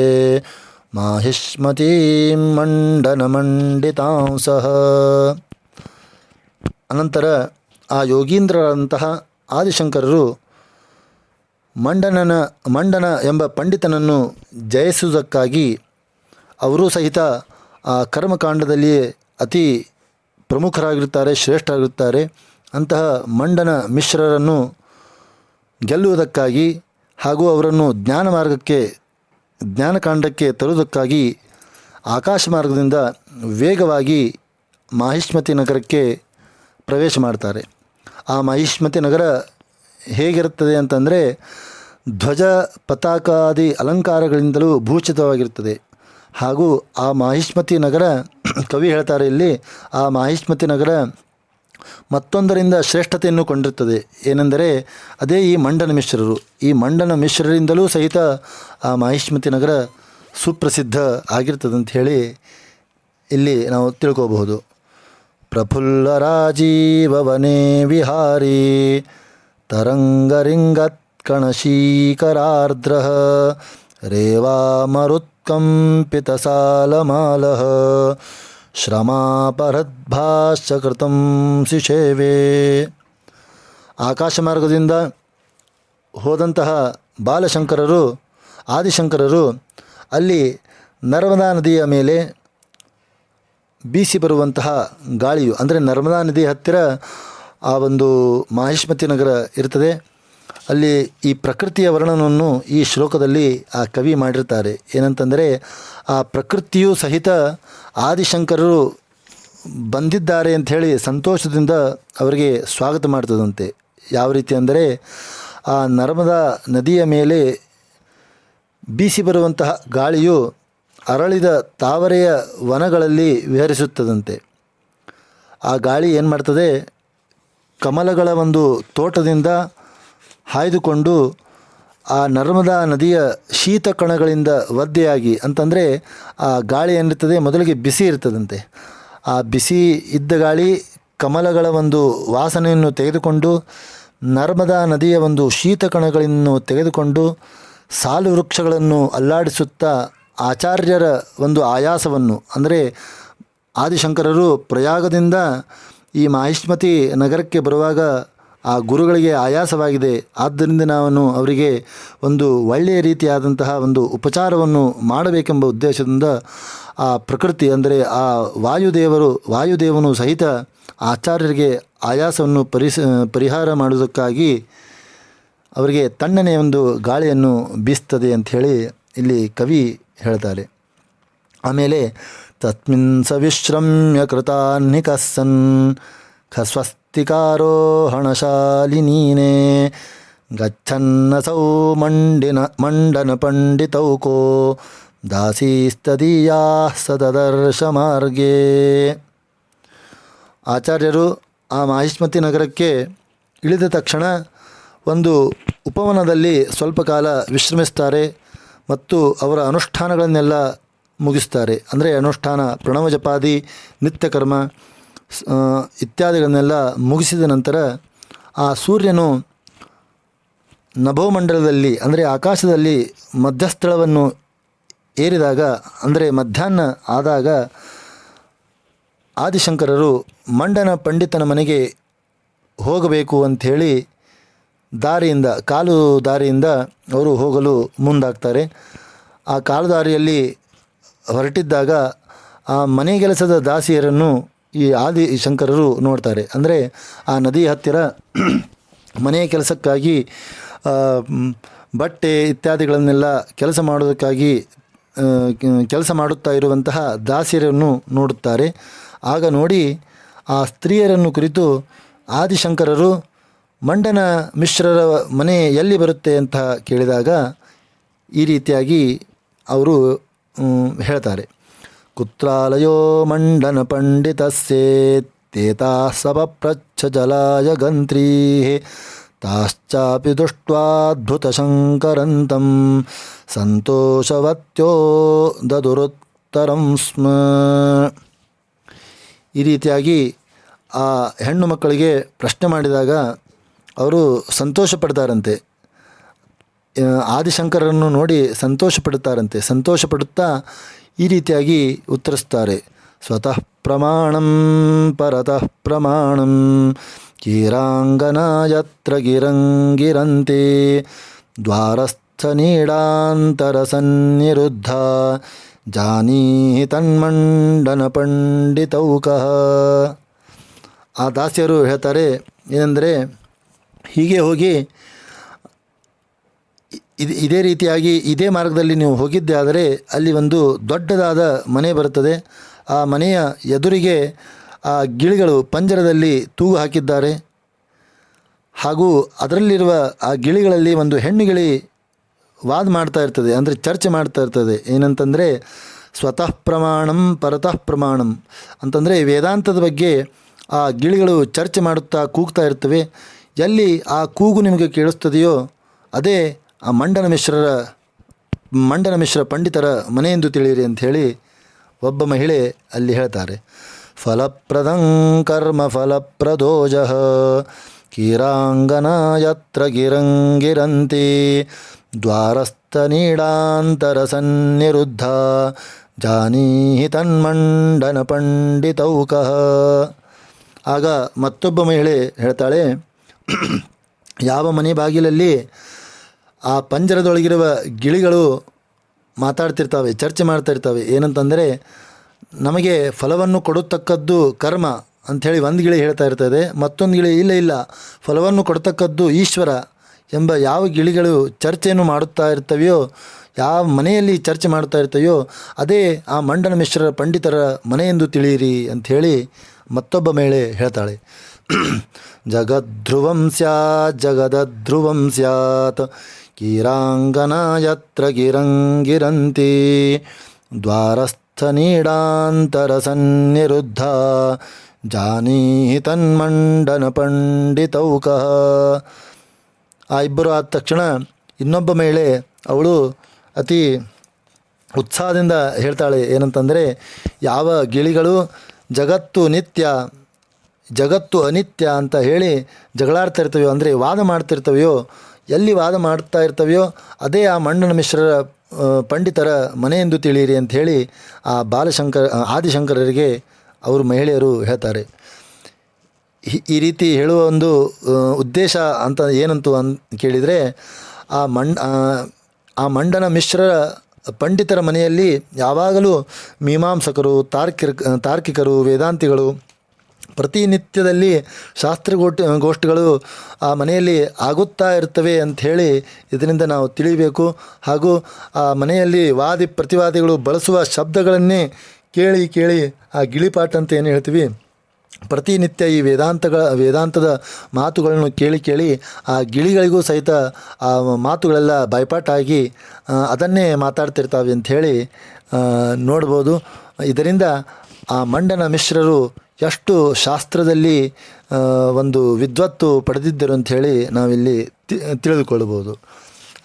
ಮಾಹಿಷ್ಮತೀಂ ಮಂಡನಮಂಡಿತಾಂಸಃ. ಅನಂತರ ಆ ಯೋಗೀಂದ್ರರಂತಹ ಆದಿಶಂಕರರು ಮಂಡನ ಎಂಬ ಪಂಡಿತನನ್ನು ಜಯಿಸುವುದಕ್ಕಾಗಿ ಅವರೂ ಸಹಿತ ಆ ಕರ್ಮಕಾಂಡದಲ್ಲಿಯೇ ಅತಿ ಪ್ರಮುಖರಾಗಿರುತ್ತಾರೆ, ಶ್ರೇಷ್ಠರಾಗಿರುತ್ತಾರೆ. ಅಂತಹ ಮಂಡನ ಮಿಶ್ರರನ್ನು ಗೆಲ್ಲುವುದಕ್ಕಾಗಿ ಹಾಗೂ ಅವರನ್ನು ಜ್ಞಾನಕಾಂಡಕ್ಕೆ ತರುವುದಕ್ಕಾಗಿ ಆಕಾಶ ಮಾರ್ಗದಿಂದ ವೇಗವಾಗಿ ಮಾಹಿಷ್ಮತಿ ನಗರಕ್ಕೆ ಪ್ರವೇಶ ಮಾಡ್ತಾರೆ. ಆ ಮಾಹಿಷ್ಮತಿ ನಗರ ಹೇಗಿರುತ್ತದೆ ಅಂತಂದರೆ ಧ್ವಜ ಪತಾಕಾದಿ ಅಲಂಕಾರಗಳಿಂದಲೂ ಭೂಷಿತವಾಗಿರುತ್ತದೆ. ಹಾಗೂ ಆ ಮಾಹಿಷ್ಮತಿ ನಗರ, ಕವಿ ಹೇಳ್ತಾರೆ ಇಲ್ಲಿ, ಆ ಮಾಹಿಷ್ಮತಿ ನಗರ ಮತ್ತೊಂದರಿಂದ ಶ್ರೇಷ್ಠತೆಯನ್ನು ಕೊಂಡಿರುತ್ತದೆ. ಏನೆಂದರೆ ಅದೇ ಈ ಮಂಡನ ಮಿಶ್ರರು. ಈ ಮಂಡನ ಮಿಶ್ರರಿಂದಲೂ ಸಹಿತ ಆ ಮಾಹಿಷ್ಮತಿ ನಗರ ಸುಪ್ರಸಿದ್ಧ ಆಗಿರ್ತದೆ ಅಂತ ಹೇಳಿ ಇಲ್ಲಿ ನಾವು ತಿಳ್ಕೋಬಹುದು. ಪ್ರಫುಲ್ಲ ರಾಜೀವವನೇ ವಿಹಾರಿ ತರಂಗರಿಂಗತ್ ಕಣಶೀಕರಾರ್ದ್ರ ರೇವಾಮರುತ್ಕಂಪಿತ ಸಾಲಮಾಲಃ ಶ್ರಮಾಪರದ್ಭಾಷ್ಯ ಕೃತಂ ಶಿಶೇವೆ. ಆಕಾಶ ಮಾರ್ಗದಿಂದ ಹೋದಂತಹ ಬಾಲಶಂಕರರು, ಆದಿಶಂಕರರು ಅಲ್ಲಿ ನರ್ಮದಾ ನದಿಯ ಮೇಲೆ ಬೀಸಿ ಬರುವಂತಹ ಗಾಳಿಯು, ಅಂದರೆ ನರ್ಮದಾ ನದಿ ಹತ್ತಿರ ಆ ಒಂದು ಮಾಹಿಷ್ಮತಿ ನಗರ ಇರ್ತದೆ. ಅಲ್ಲಿ ಈ ಪ್ರಕೃತಿಯ ವರ್ಣನವನ್ನು ಈ ಶ್ಲೋಕದಲ್ಲಿ ಆ ಕವಿ ಮಾಡಿರ್ತಾರೆ. ಏನಂತಂದರೆ ಆ ಪ್ರಕೃತಿಯು ಸಹಿತ ಆದಿಶಂಕರರು ಬಂದಿದ್ದಾರೆ ಅಂಥೇಳಿ ಸಂತೋಷದಿಂದ ಅವರಿಗೆ ಸ್ವಾಗತ ಮಾಡ್ತದಂತೆ. ಯಾವ ರೀತಿ ಅಂದರೆ ಆ ನರ್ಮದಾ ನದಿಯ ಮೇಲೆ ಬೀಸಿ ಬರುವಂತಹ ಗಾಳಿಯು ಅರಳಿದ ತಾವರೆಯ ವನಗಳಲ್ಲಿ ವಿಹರಿಸುತ್ತದಂತೆ. ಆ ಗಾಳಿ ಏನು ಮಾಡ್ತದೆ, ಕಮಲಗಳ ಒಂದು ತೋಟದಿಂದ ಹಾಯ್ದುಕೊಂಡು ಆ ನರ್ಮದಾ ನದಿಯ ಶೀತ ಕಣಗಳಿಂದ ಒದ್ದೆಯಾಗಿ, ಅಂತಂದರೆ ಆ ಗಾಳಿ ಏನಿರ್ತದೆ ಮೊದಲಿಗೆ ಬಿಸಿ ಇರ್ತದಂತೆ. ಆ ಬಿಸಿ ಇದ್ದ ಗಾಳಿ ಕಮಲಗಳ ಒಂದು ವಾಸನೆಯನ್ನು ತೆಗೆದುಕೊಂಡು ನರ್ಮದಾ ನದಿಯ ಒಂದು ಶೀತ ಕಣಗಳನ್ನು ತೆಗೆದುಕೊಂಡು ಸಾಲು ವೃಕ್ಷಗಳನ್ನು ಅಲ್ಲಾಡಿಸುತ್ತಾ ಆಚಾರ್ಯರ ಒಂದು ಆಯಾಸವನ್ನು, ಅಂದರೆ ಆದಿಶಂಕರರು ಪ್ರಯಾಗದಿಂದ ಈ ಮಾಹಿಷ್ಮತಿ ನಗರಕ್ಕೆ ಬರುವಾಗ ಆ ಗುರುಗಳಿಗೆ ಆಯಾಸವಾಗಿದೆ, ಆದ್ದರಿಂದ ನಾನು ಅವರಿಗೆ ಒಂದು ಒಳ್ಳೆಯ ರೀತಿಯಾದಂತಹ ಒಂದು ಉಪಚಾರವನ್ನು ಮಾಡಬೇಕೆಂಬ ಉದ್ದೇಶದಿಂದ ಆ ಪ್ರಕೃತಿ, ಅಂದರೆ ಆ ವಾಯುದೇವನು ಸಹಿತ ಆಚಾರ್ಯರಿಗೆ ಆಯಾಸವನ್ನು ಪರಿಹಾರ ಮಾಡುವುದಕ್ಕಾಗಿ ಅವರಿಗೆ ತಣ್ಣನೆಯ ಒಂದು ಗಾಳಿಯನ್ನು ಬೀಸ್ತದೆ ಅಂಥೇಳಿ ಇಲ್ಲಿ ಕವಿ ಹೇಳ್ತಾರೆ. ಆಮೇಲೆ ತಸ್ಮಿನ್ ಸವಿಶ್ರಮ್ಯ ಕೃತಾನ್ನಿಕಸ್ಸನ್ ಖಸ್ವಸ್ತಿಕಾರೋಹಣಶಾಲಿನೀನೇ ಗಚ್ಚನ್ನಸೌ ಮಂಡನ ಪಂಡಿತೌಕೋ ದಾಸೀಸ್ತದೀಯಾ ಸದದರ್ಶ ಮಾರ್ಗೇ. ಆಚಾರ್ಯರು ಆ ಮಾಹಿಷ್ಮತಿ ನಗರಕ್ಕೆ ಇಳಿದ ತಕ್ಷಣ ಒಂದು ಉಪವನದಲ್ಲಿ ಸ್ವಲ್ಪ ಕಾಲ ವಿಶ್ರಮಿಸ್ತಾರೆ ಮತ್ತು ಅವರ ಅನುಷ್ಠಾನಗಳನ್ನೆಲ್ಲ ಮುಗಿಸ್ತಾರೆ. ಅಂದರೆ ಅನುಷ್ಠಾನ, ಪ್ರಣವ ಜಪಾದಿ, ನಿತ್ಯಕರ್ಮ ಇತ್ಯಾದಿಗಳನ್ನೆಲ್ಲ ಮುಗಿಸಿದ ನಂತರ ಆ ಸೂರ್ಯನು ನಭೋಮಂಡಲದಲ್ಲಿ ಅಂದರೆ ಆಕಾಶದಲ್ಲಿ ಮಧ್ಯಸ್ಥಳವನ್ನು ಏರಿದಾಗ, ಅಂದರೆ ಮಧ್ಯಾಹ್ನ ಆದಾಗ ಆದಿಶಂಕರರು ಮಂಡನ ಪಂಡಿತನ ಮನೆಗೆ ಹೋಗಬೇಕು ಅಂಥೇಳಿ ಕಾಲು ದಾರಿಯಿಂದ ಅವರು ಹೋಗಲು ಮುಂದಾಗ್ತಾರೆ. ಆ ಕಾಲು ದಾರಿಯಲ್ಲಿ ಹೊರಟಿದ್ದಾಗ ಆ ಮನೆ ಕೆಲಸದ ದಾಸಿಯರನ್ನು ಈ ಆದಿಶಂಕರರು ನೋಡ್ತಾರೆ. ಅಂದರೆ ಆ ನದಿ ಹತ್ತಿರ ಮನೆಯ ಕೆಲಸಕ್ಕಾಗಿ ಬಟ್ಟೆ ಇತ್ಯಾದಿಗಳನ್ನೆಲ್ಲ ಕೆಲಸ ಮಾಡುತ್ತಾ ಇರುವಂತಹ ದಾಸಿಯರನ್ನು ನೋಡುತ್ತಾರೆ. ಆಗ ನೋಡಿ ಆ ಸ್ತ್ರೀಯರನ್ನು ಕುರಿತು ಆದಿಶಂಕರರು ಮಂಡನ ಮಿಶ್ರರ ಮನೆ ಎಲ್ಲಿ ಬರುತ್ತೆ ಅಂತ ಕೇಳಿದಾಗ ಈ ರೀತಿಯಾಗಿ ಅವರು ಹೇಳ್ತಾರೆ. ಕುತ್ರಾಲಯೋ ಮಂಡನ ಪಂಡಿತಸ್ಯೇತೇತಾ ಸಪಪ್ರಚ್ಛ ಜಲಾಯ ಗಂತ್ರೀ ತಾಶ್ಚಾಪಿ ದೃಷ್ಟ್ವಾದ್ಭುತ ಶಂಕರಂತಂ ಸಂತೋಷವತ್ಯೋ ದದುರುತ್ತರಂ ಸ್ಮ. ಈ ರೀತಿಯಾಗಿ ಆ ಹೆಣ್ಣು ಮಕ್ಕಳಿಗೆ ಪ್ರಶ್ನೆ ಮಾಡಿದಾಗ ಅವರು ಸಂತೋಷ ಪಡ್ತಾರಂತೆ. ಆದಿಶಂಕರನ್ನು ನೋಡಿ ಸಂತೋಷ ಪಡುತ್ತಾ ಈ ರೀತಿಯಾಗಿ ಉತ್ತರಿಸ್ತಾರೆ. ಸ್ವತಃ ಪ್ರಮಾಣಂ ಪರತಃ ಪ್ರಮಾಣಂ ಕೀರಾಂಗನ ಯತ್ರ ಗಿರಂಗಿರಂತೆ ದ್ವಾರಸ್ಥ ನೀಡಾಂತರ ಸನ್ನಿರುದ್ಧ ಜಾನೀಹಿ ತನ್ಮಂಡನ ಪಂಡಿತೌಕಃ. ಆ ದಾಸಿಯರು ಹೇಳ್ತಾರೆ ಏನೆಂದರೆ, ಹೀಗೆ ಹೋಗಿ ಇದೇ ರೀತಿಯಾಗಿ ಇದೇ ಮಾರ್ಗದಲ್ಲಿ ನೀವು ಹೋಗಿದ್ದೆ ಆದರೆ ಅಲ್ಲಿ ಒಂದು ದೊಡ್ಡದಾದ ಮನೆ ಬರುತ್ತದೆ. ಆ ಮನೆಯ ಎದುರಿಗೆ ಆ ಗಿಳಿಗಳು ಪಂಜರದಲ್ಲಿ ತೂಗು ಹಾಕಿದ್ದಾರೆ. ಹಾಗೂ ಅದರಲ್ಲಿರುವ ಆ ಗಿಳಿಗಳಲ್ಲಿ ಒಂದು ಹೆಣ್ಣು ಗಿಳಿ ವಾದ ಮಾಡ್ತಾ ಇರ್ತದೆ, ಅಂದರೆ ಚರ್ಚೆ ಮಾಡ್ತಾ ಇರ್ತದೆ. ಏನಂತಂದರೆ ಸ್ವತಃ ಪ್ರಮಾಣಂ ಪರತಃ ಪ್ರಮಾಣಂ ಅಂತಂದರೆ ವೇದಾಂತದ ಬಗ್ಗೆ ಆ ಗಿಳಿಗಳು ಚರ್ಚೆ ಮಾಡುತ್ತಾ ಕೂಗ್ತಾ ಇರ್ತವೆ. ಎಲ್ಲಿ ಆ ಕೂಗು ನಿಮಗೆ ಕೇಳಿಸ್ತದೆಯೋ ಅದೇ ಆ ಮಂಡನ ಮಿಶ್ರ ಪಂಡಿತರ ಮನೆ ಎಂದು ತಿಳಿಯಿರಿ ಅಂಥೇಳಿ ಒಬ್ಬ ಮಹಿಳೆ ಅಲ್ಲಿ ಹೇಳ್ತಾರೆ. ಫಲಪ್ರದಂ ಕರ್ಮ ಫಲಪ್ರದೋಜಃ ಕೀರಾಂಗನ ಯತ್ರ ಗಿರಂಗಿರಂತಿ ದ್ವಾರಸ್ಥ ನೀಡಾಂತರ ಸನ್ನಿರುದ್ಧ ಜಾನೀಹಿ ತನ್ಮಂಡನ ಪಂಡಿತೌಕಃ. ಆಗ ಮತ್ತೊಬ್ಬ ಮಹಿಳೆ ಹೇಳ್ತಾಳೆ, ಯಾವ ಮನೆ ಬಾಗಿಲಲ್ಲಿ ಆ ಪಂಜರದೊಳಗಿರುವ ಗಿಳಿಗಳು ಮಾತಾಡ್ತಿರ್ತವೆ, ಚರ್ಚೆ ಮಾಡ್ತಾ ಇರ್ತವೆ. ಏನಂತಂದರೆ ನಮಗೆ ಫಲವನ್ನು ಕೊಡತಕ್ಕದ್ದು ಕರ್ಮ ಅಂಥೇಳಿ ಒಂದು ಗಿಳಿ ಹೇಳ್ತಾ ಇರ್ತದೆ, ಮತ್ತೊಂದು ಗಿಳಿ ಇಲ್ಲ ಫಲವನ್ನು ಕೊಡ್ತಕ್ಕದ್ದು ಈಶ್ವರ ಎಂಬ ಯಾವ ಗಿಳಿಗಳು ಚರ್ಚೆಯನ್ನು ಮಾಡುತ್ತಾ ಇರ್ತವೆಯೋ, ಯಾವ ಮನೆಯಲ್ಲಿ ಚರ್ಚೆ ಮಾಡ್ತಾ ಇರ್ತವೆಯೋ ಅದೇ ಆ ಮಂಡನ ಮಿಶ್ರರ ಪಂಡಿತರ ಮನೆ ಎಂದು ತಿಳಿಯಿರಿ ಅಂಥೇಳಿ ಮತ್ತೊಬ್ಬ ಮಹಿಳೆ ಹೇಳ್ತಾಳೆ. ಜಗದ್ಧ್ರುವಂ ಸ್ಯಾತ್ ಜಗದಧ್ರುವಂ ಸ್ಯಾತ್ ಕೀರಾಂಗನ ಯತ್ರ ಗಿರಂಗಿರಂತಿ ದ್ವಾರಸ್ಥ ನೀಡಾಂತರ ಸನ್ನಿರುದ್ಧ ಜಾನೀಹಿ ತನ್ಮಂಡನ ಪಂಡಿತೌಕಃ. ಆ ಇಬ್ಬರು ಆದ ತಕ್ಷಣ ಇನ್ನೊಬ್ಬ ಮಹಿಳೆ ಅವಳು ಅತಿ ಉತ್ಸಾಹದಿಂದ ಹೇಳ್ತಾಳೆ. ಏನಂತಂದರೆ, ಯಾವ ಗಿಳಿಗಳು ಜಗತ್ತು ನಿತ್ಯ ಜಗತ್ತು ಅನಿತ್ಯ ಅಂತ ಹೇಳಿ ಜಗಳಾಡ್ತಾ ಇರ್ತವೆಯೋ, ಅಂದರೆ ವಾದ ಮಾಡ್ತಿರ್ತವೆಯೋ, ಎಲ್ಲಿ ವಾದ ಮಾಡ್ತಾ ಇರ್ತವೆಯೋ ಅದೇ ಆ ಮಂಡನ ಮಿಶ್ರರ ಪಂಡಿತರ ಮನೆ ಎಂದು ತಿಳಿಯಿರಿ ಅಂಥೇಳಿ ಆ ಆದಿಶಂಕರರಿಗೆ ಅವರು ಮಹಿಳೆಯರು ಹೇಳ್ತಾರೆ. ಈ ರೀತಿ ಹೇಳುವ ಒಂದು ಉದ್ದೇಶ ಅಂತ ಏನಂತು ಕೇಳಿದರೆ, ಆ ಮಂಡನ ಮಿಶ್ರರ ಪಂಡಿತರ ಮನೆಯಲ್ಲಿ ಯಾವಾಗಲೂ ಮೀಮಾಂಸಕರು, ತಾರ್ಕಿಕರು, ವೇದಾಂತಿಗಳು ಪ್ರತಿನಿತ್ಯದಲ್ಲಿ ಗೋಷ್ಠಿಗಳು ಆ ಮನೆಯಲ್ಲಿ ಆಗುತ್ತಾ ಇರ್ತವೆ ಅಂಥೇಳಿ ಇದರಿಂದ ನಾವು ತಿಳಿಯಬೇಕು. ಹಾಗೂ ಆ ಮನೆಯಲ್ಲಿ ವಾದಿ ಪ್ರತಿವಾದಿಗಳು ಬಳಸುವ ಶಬ್ದಗಳನ್ನೇ ಕೇಳಿ ಆ ಗಿಳಿಪಾಠ ಅಂತ ಏನು ಹೇಳ್ತೀವಿ, ಪ್ರತಿನಿತ್ಯ ಈ ವೇದಾಂತದ ಮಾತುಗಳನ್ನು ಕೇಳಿ ಆ ಗಿಳಿಗಳಿಗೂ ಸಹಿತ ಆ ಮಾತುಗಳೆಲ್ಲ ಬಾಯ್ಪಾಠ ಆಗಿ ಅದನ್ನೇ ಮಾತಾಡ್ತಿರ್ತಾವೆ ಅಂಥೇಳಿ ನೋಡ್ಬೋದು. ಇದರಿಂದ ಆ ಮಂಡನ ಮಿಶ್ರರು ಎಷ್ಟು ಶಾಸ್ತ್ರದಲ್ಲಿ ಒಂದು ವಿದ್ವತ್ತು ಪಡೆದಿದ್ದರು ಅಂಥೇಳಿ ನಾವಿಲ್ಲಿ ತಿಳಿದುಕೊಳ್ಳಬಹುದು.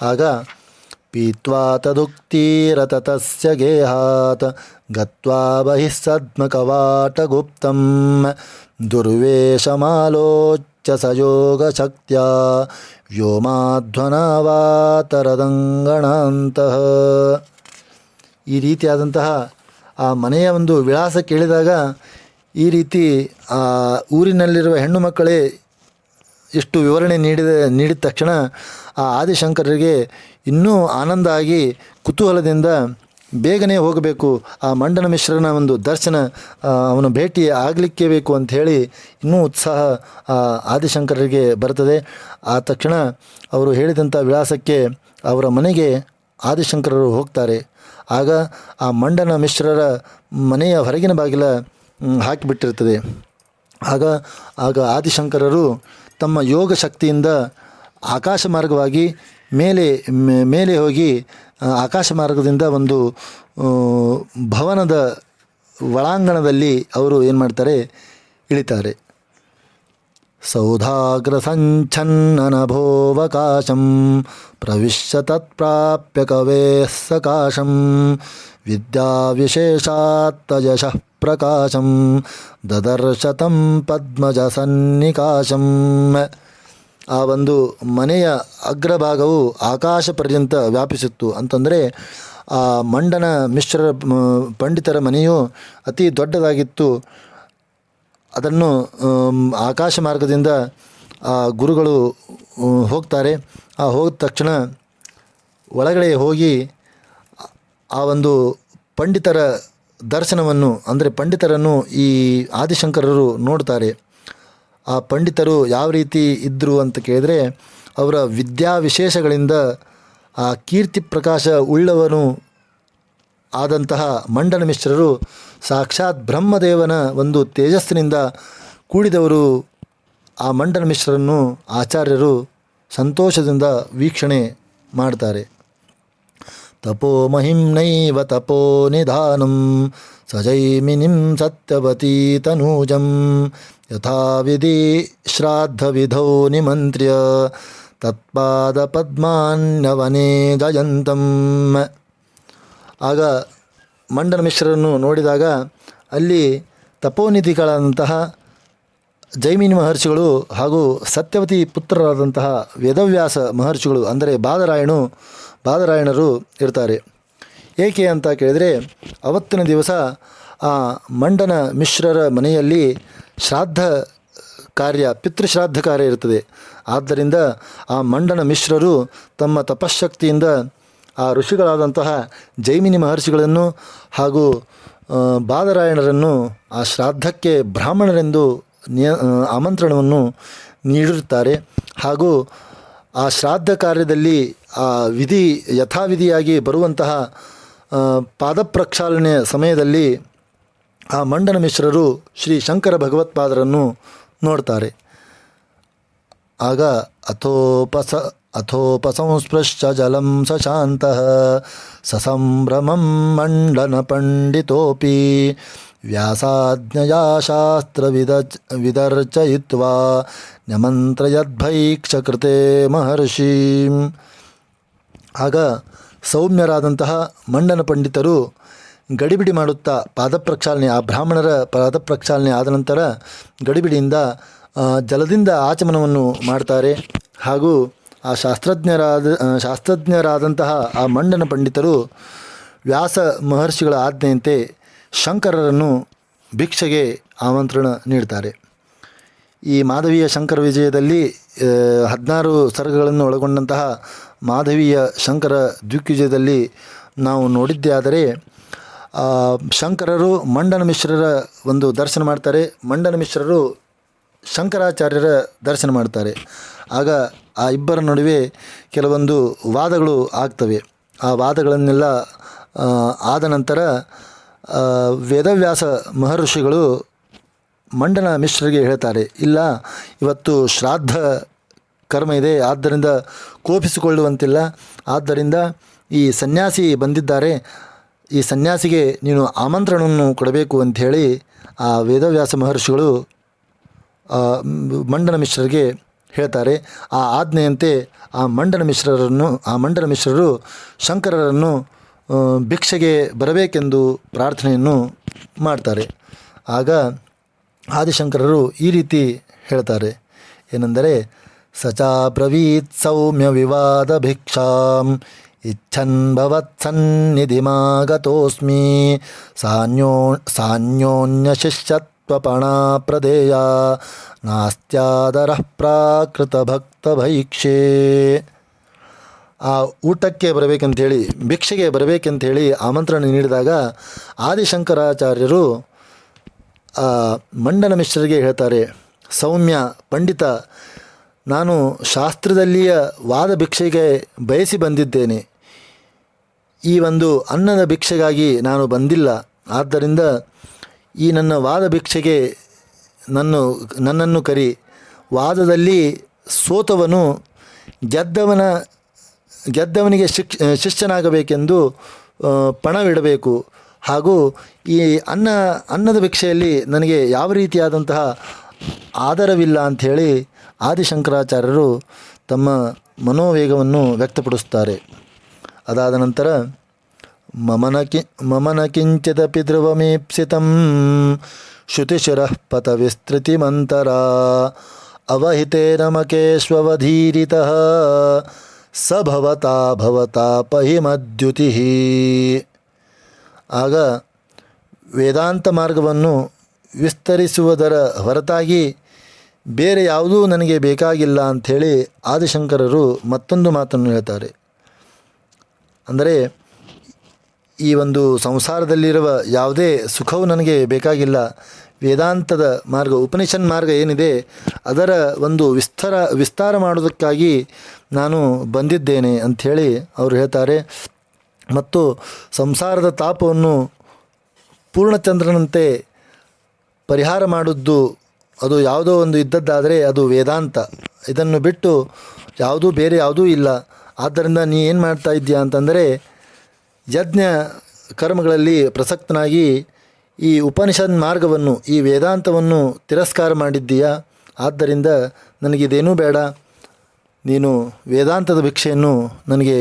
ಆಗ ಪೀತ್ವಾ ತದುಕ್ತಿರತತಸ್ಯ ಗೇಹಾತ್ ಗತ್ವಾ ಬಹಿಃ ಸದ್ಮಕವಾಟಗುಪ್ತಂ ದುರ್ವೇಶಮಾಲೋಚ್ಯ ಸಯೋಗಶಕ್ತ್ಯಾ ವ್ಯೋಮಾಧ್ವನಾವಾತರದಂಗಣಾಂತಃ. ಈ ರೀತಿಯಾದಂತಹ ಆ ಮನೆಯ ಒಂದು ವಿಳಾಸ ಕೇಳಿದಾಗ ಈ ರೀತಿ ಆ ಊರಿನಲ್ಲಿರುವ ಹೆಣ್ಣು ಮಕ್ಕಳೇ ಇಷ್ಟು ವಿವರಣೆ ನೀಡಿದ ತಕ್ಷಣ ಆ ಆದಿಶಂಕರರಿಗೆ ಇನ್ನೂ ಆನಂದ ಆಗಿ ಕುತೂಹಲದಿಂದ ಬೇಗನೆ ಹೋಗಬೇಕು, ಆ ಮಂಡನ ಮಿಶ್ರನ ಒಂದು ದರ್ಶನ, ಅವನ ಭೇಟಿ ಆಗಲಿಕ್ಕೆ ಬೇಕು ಅಂಥೇಳಿ ಇನ್ನೂ ಉತ್ಸಾಹ ಆ ಆದಿಶಂಕರರಿಗೆ ಬರ್ತದೆ. ಆ ತಕ್ಷಣ ಅವರು ಹೇಳಿದಂಥ ವಿಳಾಸಕ್ಕೆ ಅವರ ಮನೆಗೆ ಆದಿಶಂಕರರು ಹೋಗ್ತಾರೆ. ಆಗ ಆ ಮಂಡನ ಮಿಶ್ರರ ಮನೆಯ ಹೊರಗಿನ ಬಾಗಿಲ ಹಾಕಿಬಿಟ್ಟಿರ್ತದೆ. ಆಗ ಆದಿಶಂಕರರು ತಮ್ಮ ಯೋಗ ಶಕ್ತಿಯಿಂದ ಆಕಾಶ ಮಾರ್ಗವಾಗಿ ಮೇಲೆ ಹೋಗಿ ಆಕಾಶ ಮಾರ್ಗದಿಂದ ಒಂದು ಭವನದ ಒಳಾಂಗಣದಲ್ಲಿ ಅವರು ಏನು ಮಾಡ್ತಾರೆ, ಇಳಿತಾರೆ. ಸೌಧಾಗ್ರ ಸಂಚ್ಛನ್ನನಭೋವಕಾಶಂ ಪ್ರವಿಶ್ಯ ತತ್ಪ್ರಾಪ್ಯ ಕವೇ ಸಕಾಶಂ ವಿದ್ಯಾವಿಶೇಷಾತ್ತಯಶಃ ಪ್ರಕಾಶಂ ದದರ್ಶತಂ ಪದ್ಮಜ ಸನ್ನಿಕಾಶಂ. ಆ ಒಂದು ಮನೆಯ ಅಗ್ರಭಾಗವು ಆಕಾಶ ಪರ್ಯಂತ ವ್ಯಾಪಿಸಿತ್ತು. ಅಂತಂದರೆ ಆ ಮಂಡನ ಮಿಶ್ರ ಪಂಡಿತರ ಮನೆಯು ಅತಿ ದೊಡ್ಡದಾಗಿತ್ತು. ಅದನ್ನು ಆಕಾಶ ಮಾರ್ಗದಿಂದ ಆ ಗುರುಗಳು ಹೋಗ್ತಾರೆ. ಹೋದ ತಕ್ಷಣ ಒಳಗಡೆ ಹೋಗಿ ಆ ಒಂದು ಪಂಡಿತರ ದರ್ಶನವನ್ನು, ಅಂದರೆ ಪಂಡಿತರನ್ನು ಈ ಆದಿಶಂಕರರು ನೋಡ್ತಾರೆ. ಆ ಪಂಡಿತರು ಯಾವ ರೀತಿ ಇದ್ದರು ಅಂತ ಕೇಳಿದರೆ, ಅವರ ವಿದ್ಯಾ ವಿಶೇಷಗಳಿಂದ ಆ ಕೀರ್ತಿ ಪ್ರಕಾಶ ಉಳ್ಳವನು ಆದಂತಹ ಮಂಡನ ಮಿಶ್ರರು ಸಾಕ್ಷಾತ್ ಬ್ರಹ್ಮದೇವನ ಒಂದು ತೇಜಸ್ಸಿನಿಂದ ಕೂಡಿದವರು. ಆ ಮಂಡನ ಮಿಶ್ರರನ್ನು ಆಚಾರ್ಯರು ಸಂತೋಷದಿಂದ ವೀಕ್ಷಣೆ ಮಾಡ್ತಾರೆ. ತಪೋ ಮಹಿಮ್ನೈವ ತಪೋ ನಿಧಾನಂ ಸಜೈಮಿನಿಂ ಸತ್ಯವತೀ ತನೂಜಂ ಯಥಾವಿಧಿ ಶ್ರಾದ್ದವಿಧೌ ನಿಮಂತ್ರ್ಯ ತತ್ಪಾದ ಪದ್ಮಾನ್ಯವನೇ ಜಯಂತಂ. ಆಗ ಮಂಡನ ಮಿಶ್ರರನ್ನು ನೋಡಿದಾಗ ಅಲ್ಲಿ ತಪೋನಿಧಿಗಳಾದಂತಹ ಜೈಮಿನಿ ಮಹರ್ಷಿಗಳು ಹಾಗೂ ಸತ್ಯವತಿ ಪುತ್ರರಾದಂತಹ ವೇದವ್ಯಾಸ ಮಹರ್ಷಿಗಳು, ಅಂದರೆ ಬಾದರಾಯಣರು ಇರ್ತಾರೆ. ಏಕೆ ಅಂತ ಕೇಳಿದರೆ, ಅವತ್ತಿನ ದಿವಸ ಆ ಮಂಡನ ಮಿಶ್ರರ ಮನೆಯಲ್ಲಿ ಶ್ರಾದ್ದ ಕಾರ್ಯ, ಪಿತೃಶ್ರಾದ್ದ ಕಾರ್ಯ ಇರ್ತದೆ. ಆದ್ದರಿಂದ ಆ ಮಂಡನ ಮಿಶ್ರರು ತಮ್ಮ ತಪಶ್ಶಕ್ತಿಯಿಂದ ಆ ಋಷಿಗಳಾದಂತಹ ಜೈಮಿನಿ ಮಹರ್ಷಿಗಳನ್ನು ಹಾಗೂ ಬಾದರಾಯಣರನ್ನು ಆ ಶ್ರಾದ್ದಕ್ಕೆ ಬ್ರಾಹ್ಮಣರೆಂದು ಆಮಂತ್ರಣವನ್ನು ನೀಡಿರುತ್ತಾರೆ. ಹಾಗೂ ಆ ಶ್ರಾದ್ದ ಕಾರ್ಯದಲ್ಲಿ ಆ ಯಥಾವಿಧಿಯಾಗಿ ಬರುವಂತಹ ಪಾದಪ್ರಕ್ಷಾಲನೆಯ ಸಮಯದಲ್ಲಿ ಆ ಮಂಡನ ಮಿಶ್ರರು ಶ್ರೀ ಶಂಕರ ಭಗವತ್ಪಾದರನ್ನು ನೋಡ್ತಾರೆ. ಆಗ ಅಥೋಪಸಂಸ್ಪೃಶ್ಯ ಜಲಂ ಸಶಾಂತಃ ಸಸಂಭ್ರಮಂ ಮಂಡನ ಪಂಡಿತೋಪಿ ವ್ಯಾಸಾಜ್ಞಯಾ ಶಾಸ್ತ್ರ ವಿದರ್ಚಯಿತ್ವಾ ನ್ಯಮಂತ್ರಯದ್ಭೈಕ್ಷಕೃತೆ ಮಹರ್ಷಿಂ. ಆಗ ಸೌಮ್ಯರಾದಂತಹ ಮಂಡನ ಪಂಡಿತರು ಗಡಿಬಿಡಿ ಮಾಡುತ್ತಾ ಪಾದಪ್ರಕ್ಷಾಲನೆ, ಆ ಬ್ರಾಹ್ಮಣರ ಪಾದಪ್ರಕ್ಷಾಲನೆ ಆದ ನಂತರ ಗಡಿಬಿಡಿಯಿಂದ ಜಲದಿಂದ ಆಚಮನವನ್ನು ಮಾಡ್ತಾರೆ. ಹಾಗೂ ಆ ಶಾಸ್ತ್ರಜ್ಞರಾದಂತಹ ಆ ಮಂಡನ ಪಂಡಿತರು ವ್ಯಾಸ ಮಹರ್ಷಿಗಳ ಆಜ್ಞೆಯಂತೆ ಶಂಕರರನ್ನು ಭಿಕ್ಷೆಗೆ ಆಮಂತ್ರಣ ನೀಡ್ತಾರೆ. ಈ ಮಾಧವೀಯ ಶಂಕರ ವಿಜಯದಲ್ಲಿ 16 ಸರ್ಗಗಳನ್ನು ಒಳಗೊಂಡಂತಹ ಮಾಧವೀಯ ಶಂಕರ ದ್ವಿಗ್ವಿಜಯದಲ್ಲಿ ನಾವು ನೋಡಿದ್ದೇ ಆದರೆ, ಶಂಕರರು ಮಂಡನ ಮಿಶ್ರರ ಒಂದು ದರ್ಶನ ಮಾಡ್ತಾರೆ, ಮಂಡನ ಮಿಶ್ರರು ಶಂಕರಾಚಾರ್ಯರ ದರ್ಶನ ಮಾಡ್ತಾರೆ. ಆಗ ಆ ಇಬ್ಬರ ನಡುವೆ ಕೆಲವೊಂದು ವಾದಗಳು ಆಗ್ತವೆ. ಆ ವಾದಗಳನ್ನೆಲ್ಲ ಆದ ನಂತರ ವೇದವ್ಯಾಸ ಮಹರ್ಷಿಗಳು ಮಂಡನ ಮಿಶ್ರರಿಗೆ ಹೇಳ್ತಾರೆ, ಇಲ್ಲ, ಇವತ್ತು ಶ್ರಾದ್ದ ಕರ್ಮ ಇದೆ, ಆದ್ದರಿಂದ ಕೋಪಿಸಿಕೊಳ್ಳುವಂತಿಲ್ಲ. ಆದ್ದರಿಂದ ಈ ಸನ್ಯಾಸಿ ಬಂದಿದ್ದಾರೆ, ಈ ಸನ್ಯಾಸಿಗೆ ನೀನು ಆಮಂತ್ರಣವನ್ನು ಕೊಡಬೇಕು ಅಂಥೇಳಿ ಆ ವೇದವ್ಯಾಸ ಮಹರ್ಷಿಗಳು ಮಂಡನ ಮಿಶ್ರರಿಗೆ ಹೇಳ್ತಾರೆ. ಆ ಆಜ್ಞೆಯಂತೆ ಆ ಮಂಡನ ಮಿಶ್ರರು ಶಂಕರರನ್ನು ಭಿಕ್ಷೆಗೆ ಬರಬೇಕೆಂದು ಪ್ರಾರ್ಥನೆಯನ್ನು ಮಾಡ್ತಾರೆ. ಆಗ ಆದಿಶಂಕರರು ಈ ರೀತಿ ಹೇಳ್ತಾರೆ, ಏನೆಂದರೆ ಸಚಾ ಬ್ರವೀತ್ ಸೌಮ್ಯ ವಿವಾದ ಭಿಕ್ಷಾಂ ಇಚ್ಛನ್ ಭವತ್ಸನ್ನಿಧಿಮಾಗತೋಸ್ಮಿ ಸಾನ್ಯೋನ್ಯ ಶಿಷ್ಯತ್ವಪಣಾ ಪ್ರದೇಯ ನಾಸ್ತ್ಯಾದರಃ ಪ್ರಾಕೃತ ಭಕ್ತ ಭೈಕ್ಷೇ. ಆ ಊಟಕ್ಕೆ ಬರಬೇಕಂಥೇಳಿ, ಭಿಕ್ಷೆಗೆ ಬರಬೇಕಂಥೇಳಿ ಆಮಂತ್ರಣ ನೀಡಿದಾಗ ಆದಿಶಂಕರಾಚಾರ್ಯರು ಮಂಡನ ಮಿಶ್ರರಿಗೆ ಹೇಳ್ತಾರೆ, ಸೌಮ್ಯ ಪಂಡಿತ, ನಾನು ಶಾಸ್ತ್ರದಲ್ಲಿಯ ವಾದ ಭಿಕ್ಷೆಗೆ ಬಯಸಿ ಬಂದಿದ್ದೇನೆ. ಈ ಒಂದು ಅನ್ನದ ಭಿಕ್ಷೆಗಾಗಿ ನಾನು ಬಂದಿಲ್ಲ. ಆದ್ದರಿಂದ ಈ ನನ್ನ ವಾದ ಭಿಕ್ಷೆಗೆ ನನ್ನನ್ನು ಕರಿ. ವಾದದಲ್ಲಿ ಸೋತವನು ಗೆದ್ದವನಿಗೆ ಶಿಷ್ಯನಾಗಬೇಕೆಂದು ಪಣವಿಡಬೇಕು. ಹಾಗೂ ಈ ಅನ್ನದ ಭಿಕ್ಷೆಯಲ್ಲಿ ನನಗೆ ಯಾವ ರೀತಿಯಾದಂತಹ ಆದರವಿಲ್ಲ ಅಂಥೇಳಿ ಆದಿಶಂಕರಾಚಾರ್ಯರು ತಮ್ಮ ಮನೋವೇಗವನ್ನು ವ್ಯಕ್ತಪಡಿಸುತ್ತಾರೆ. ಅದಾದ ನಂತರ ಮಮನ ಕಿಂಚಿದಪಿ ಧ್ರುವಮೀಪ್ಸಿತಂ ಶ್ರುತಿಶಿರಃ ಪಥ ವಿಸ್ತೃತಿಮಂತರ ಅವಹಿತೇನ ಮಕೇಶ್ವವಧೀರಿತಃ ಸ ಭವತಾಪಹಿ ಮದ್ಯುತಿ. ಆಗ ವೇದಾಂತ ಮಾರ್ಗವನ್ನು ವಿಸ್ತರಿಸುವುದರ ಹೊರತಾಗಿ ಬೇರೆ ಯಾವುದೂ ನನಗೆ ಬೇಕಾಗಿಲ್ಲ ಅಂಥೇಳಿ ಆದಿಶಂಕರರು ಮತ್ತೊಂದು ಮಾತನ್ನು ಹೇಳ್ತಾರೆ. ಅಂದರೆ ಈ ಒಂದು ಸಂಸಾರದಲ್ಲಿರುವ ಯಾವುದೇ ಸುಖವು ನನಗೆ ಬೇಕಾಗಿಲ್ಲ. ವೇದಾಂತದ ಮಾರ್ಗ, ಉಪನಿಷನ್ ಮಾರ್ಗ ಏನಿದೆ ಅದರ ಒಂದು ವಿಸ್ತಾರ ಮಾಡೋದಕ್ಕಾಗಿ ನಾನು ಬಂದಿದ್ದೇನೆ ಅಂಥೇಳಿ ಅವರು ಹೇಳ್ತಾರೆ. ಮತ್ತು ಸಂಸಾರದ ತಾಪವನ್ನು ಪೂರ್ಣಚಂದ್ರನಂತೆ ಪರಿಹಾರ ಮಾಡಿದ್ದು ಅದು ಯಾವುದೋ ಒಂದು ಇದ್ದದ್ದಾದರೆ ಅದು ವೇದಾಂತ. ಇದನ್ನು ಬಿಟ್ಟು ಬೇರೆ ಯಾವುದೂ ಇಲ್ಲ. ಆದ್ದರಿಂದ ನೀ ಏನು ಮಾಡ್ತಾ ಇದ್ದೀಯಾ ಅಂತಂದರೆ ಯಜ್ಞ ಕರ್ಮಗಳಲ್ಲಿ ಪ್ರಸಕ್ತನಾಗಿ ಈ ಉಪನಿಷತ್ ಮಾರ್ಗವನ್ನು, ಈ ವೇದಾಂತವನ್ನು ತಿರಸ್ಕಾರ ಮಾಡಿದ್ದೀಯಾ. ಆದ್ದರಿಂದ ನನಗಿದೇನೂ ಬೇಡ, ನೀನು ವೇದಾಂತದ ಭಿಕ್ಷೆಯನ್ನು ನನಗೆ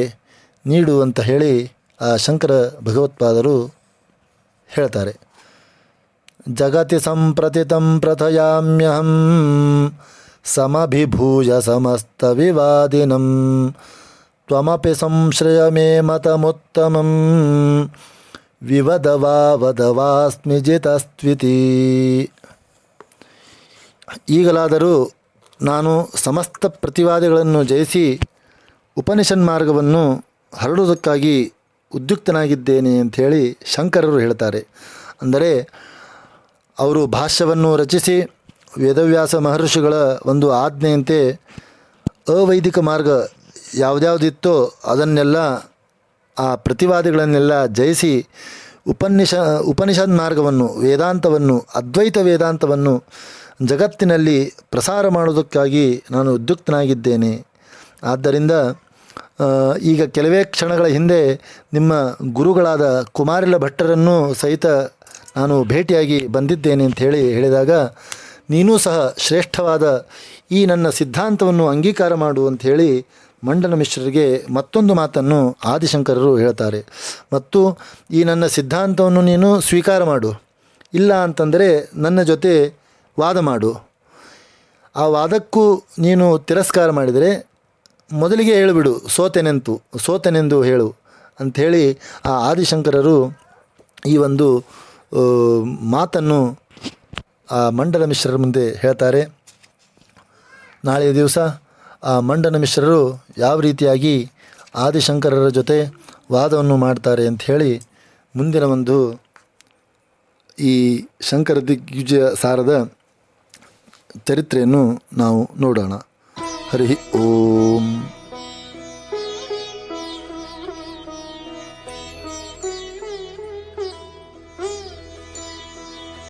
ನೀಡು ಅಂತ ಹೇಳಿ ಆ ಶಂಕರ ಭಗವತ್ಪಾದರು ಹೇಳ್ತಾರೆ. ಜಗತಿ ಸಂಪ್ರತಿತಂ ಪ್ರಥಯಾಮ್ಯಹಂ ಸಮಭಿಭೂಯ ಸಮಸ್ತ ವಿವಾದಿನಂ ತ್ವಮಪಿ ಸಂಶ್ರಯ ಮೇ ಮತಮುತ್ತಮಂ ವದವಾಸ್ಮಿ ಜಿತಸ್ತ್ವಿತಿ. ಈಗಲಾದರೂ ನಾನು ಸಮಸ್ತ ಪ್ರತಿವಾದಿಗಳನ್ನು ಜಯಿಸಿ ಉಪನಿಷನ್ ಮಾರ್ಗವನ್ನು ಹರಡುವುದಕ್ಕಾಗಿ ಉದ್ಯುಕ್ತನಾಗಿದ್ದೇನೆ ಅಂಥೇಳಿ ಶಂಕರರು ಹೇಳ್ತಾರೆ. ಅಂದರೆ ಅವರು ಭಾಷ್ಯವನ್ನು ರಚಿಸಿ ವೇದವ್ಯಾಸ ಮಹರ್ಷಿಗಳ ಒಂದು ಆಜ್ಞೆಯಂತೆ ಅವೈದಿಕ ಮಾರ್ಗ ಯಾವುದ್ಯಾವುದಿತ್ತೋ ಅದನ್ನೆಲ್ಲ, ಆ ಪ್ರತಿವಾದಿಗಳನ್ನೆಲ್ಲ ಜಯಿಸಿ ಉಪನಿಷದ್ ಮಾರ್ಗವನ್ನು, ವೇದಾಂತವನ್ನು, ಅದ್ವೈತ ವೇದಾಂತವನ್ನು ಜಗತ್ತಿನಲ್ಲಿ ಪ್ರಸಾರ ಮಾಡುವುದಕ್ಕಾಗಿ ನಾನು ಉದ್ಯುಕ್ತನಾಗಿದ್ದೇನೆ. ಆದ್ದರಿಂದ ಈಗ ಕೆಲವೇ ಕ್ಷಣಗಳ ಹಿಂದೆ ನಿಮ್ಮ ಗುರುಗಳಾದ ಕುಮಾರಿಲ ಭಟ್ಟರನ್ನು ಸಹಿತ ನಾನು ಭೇಟಿಯಾಗಿ ಬಂದಿದ್ದೇನೆ ಅಂಥೇಳಿ ಹೇಳಿದಾಗ, ನೀನೂ ಸಹ ಶ್ರೇಷ್ಠವಾದ ಈ ನನ್ನ ಸಿದ್ಧಾಂತವನ್ನು ಅಂಗೀಕಾರ ಮಾಡು ಅಂಥೇಳಿ ಮಂಡನ ಮಿಶ್ರರಿಗೆ ಮತ್ತೊಂದು ಮಾತನ್ನು ಆದಿಶಂಕರರು ಹೇಳ್ತಾರೆ. ಮತ್ತು ಈ ನನ್ನ ಸಿದ್ಧಾಂತವನ್ನು ನೀನು ಸ್ವೀಕಾರ ಮಾಡು, ಇಲ್ಲ ಅಂತಂದರೆ ನನ್ನ ಜೊತೆ ವಾದ ಮಾಡು. ಆ ವಾದಕ್ಕೂ ನೀನು ತಿರಸ್ಕಾರ ಮಾಡಿದರೆ ಮೊದಲಿಗೆ ಹೇಳಿಬಿಡು, ಸೋತೆನೆಂದು ಹೇಳು ಅಂಥೇಳಿ ಆ ಆದಿಶಂಕರರು ಈ ಒಂದು ಮಾತನ್ನು ಆ ಮಂಡನ ಮಿಶ್ರರ ಮುಂದೆ ಹೇಳ್ತಾರೆ. ನಾಳೆಯ ದಿವಸ ಆ ಮಂಡನ ಮಿಶ್ರರು ಯಾವ ರೀತಿಯಾಗಿ ಆದಿಶಂಕರರ ಜೊತೆ ವಾದವನ್ನು ಮಾಡ್ತಾರೆ ಅಂಥೇಳಿ ಮುಂದಿನ ಒಂದು ಈ ಶಂಕರ ದಿಗ್ವಿಜಯ ಸಾರದ ಚರಿತ್ರೆಯನ್ನು ನಾವು ನೋಡೋಣ. ಹರಿ ಓಂ.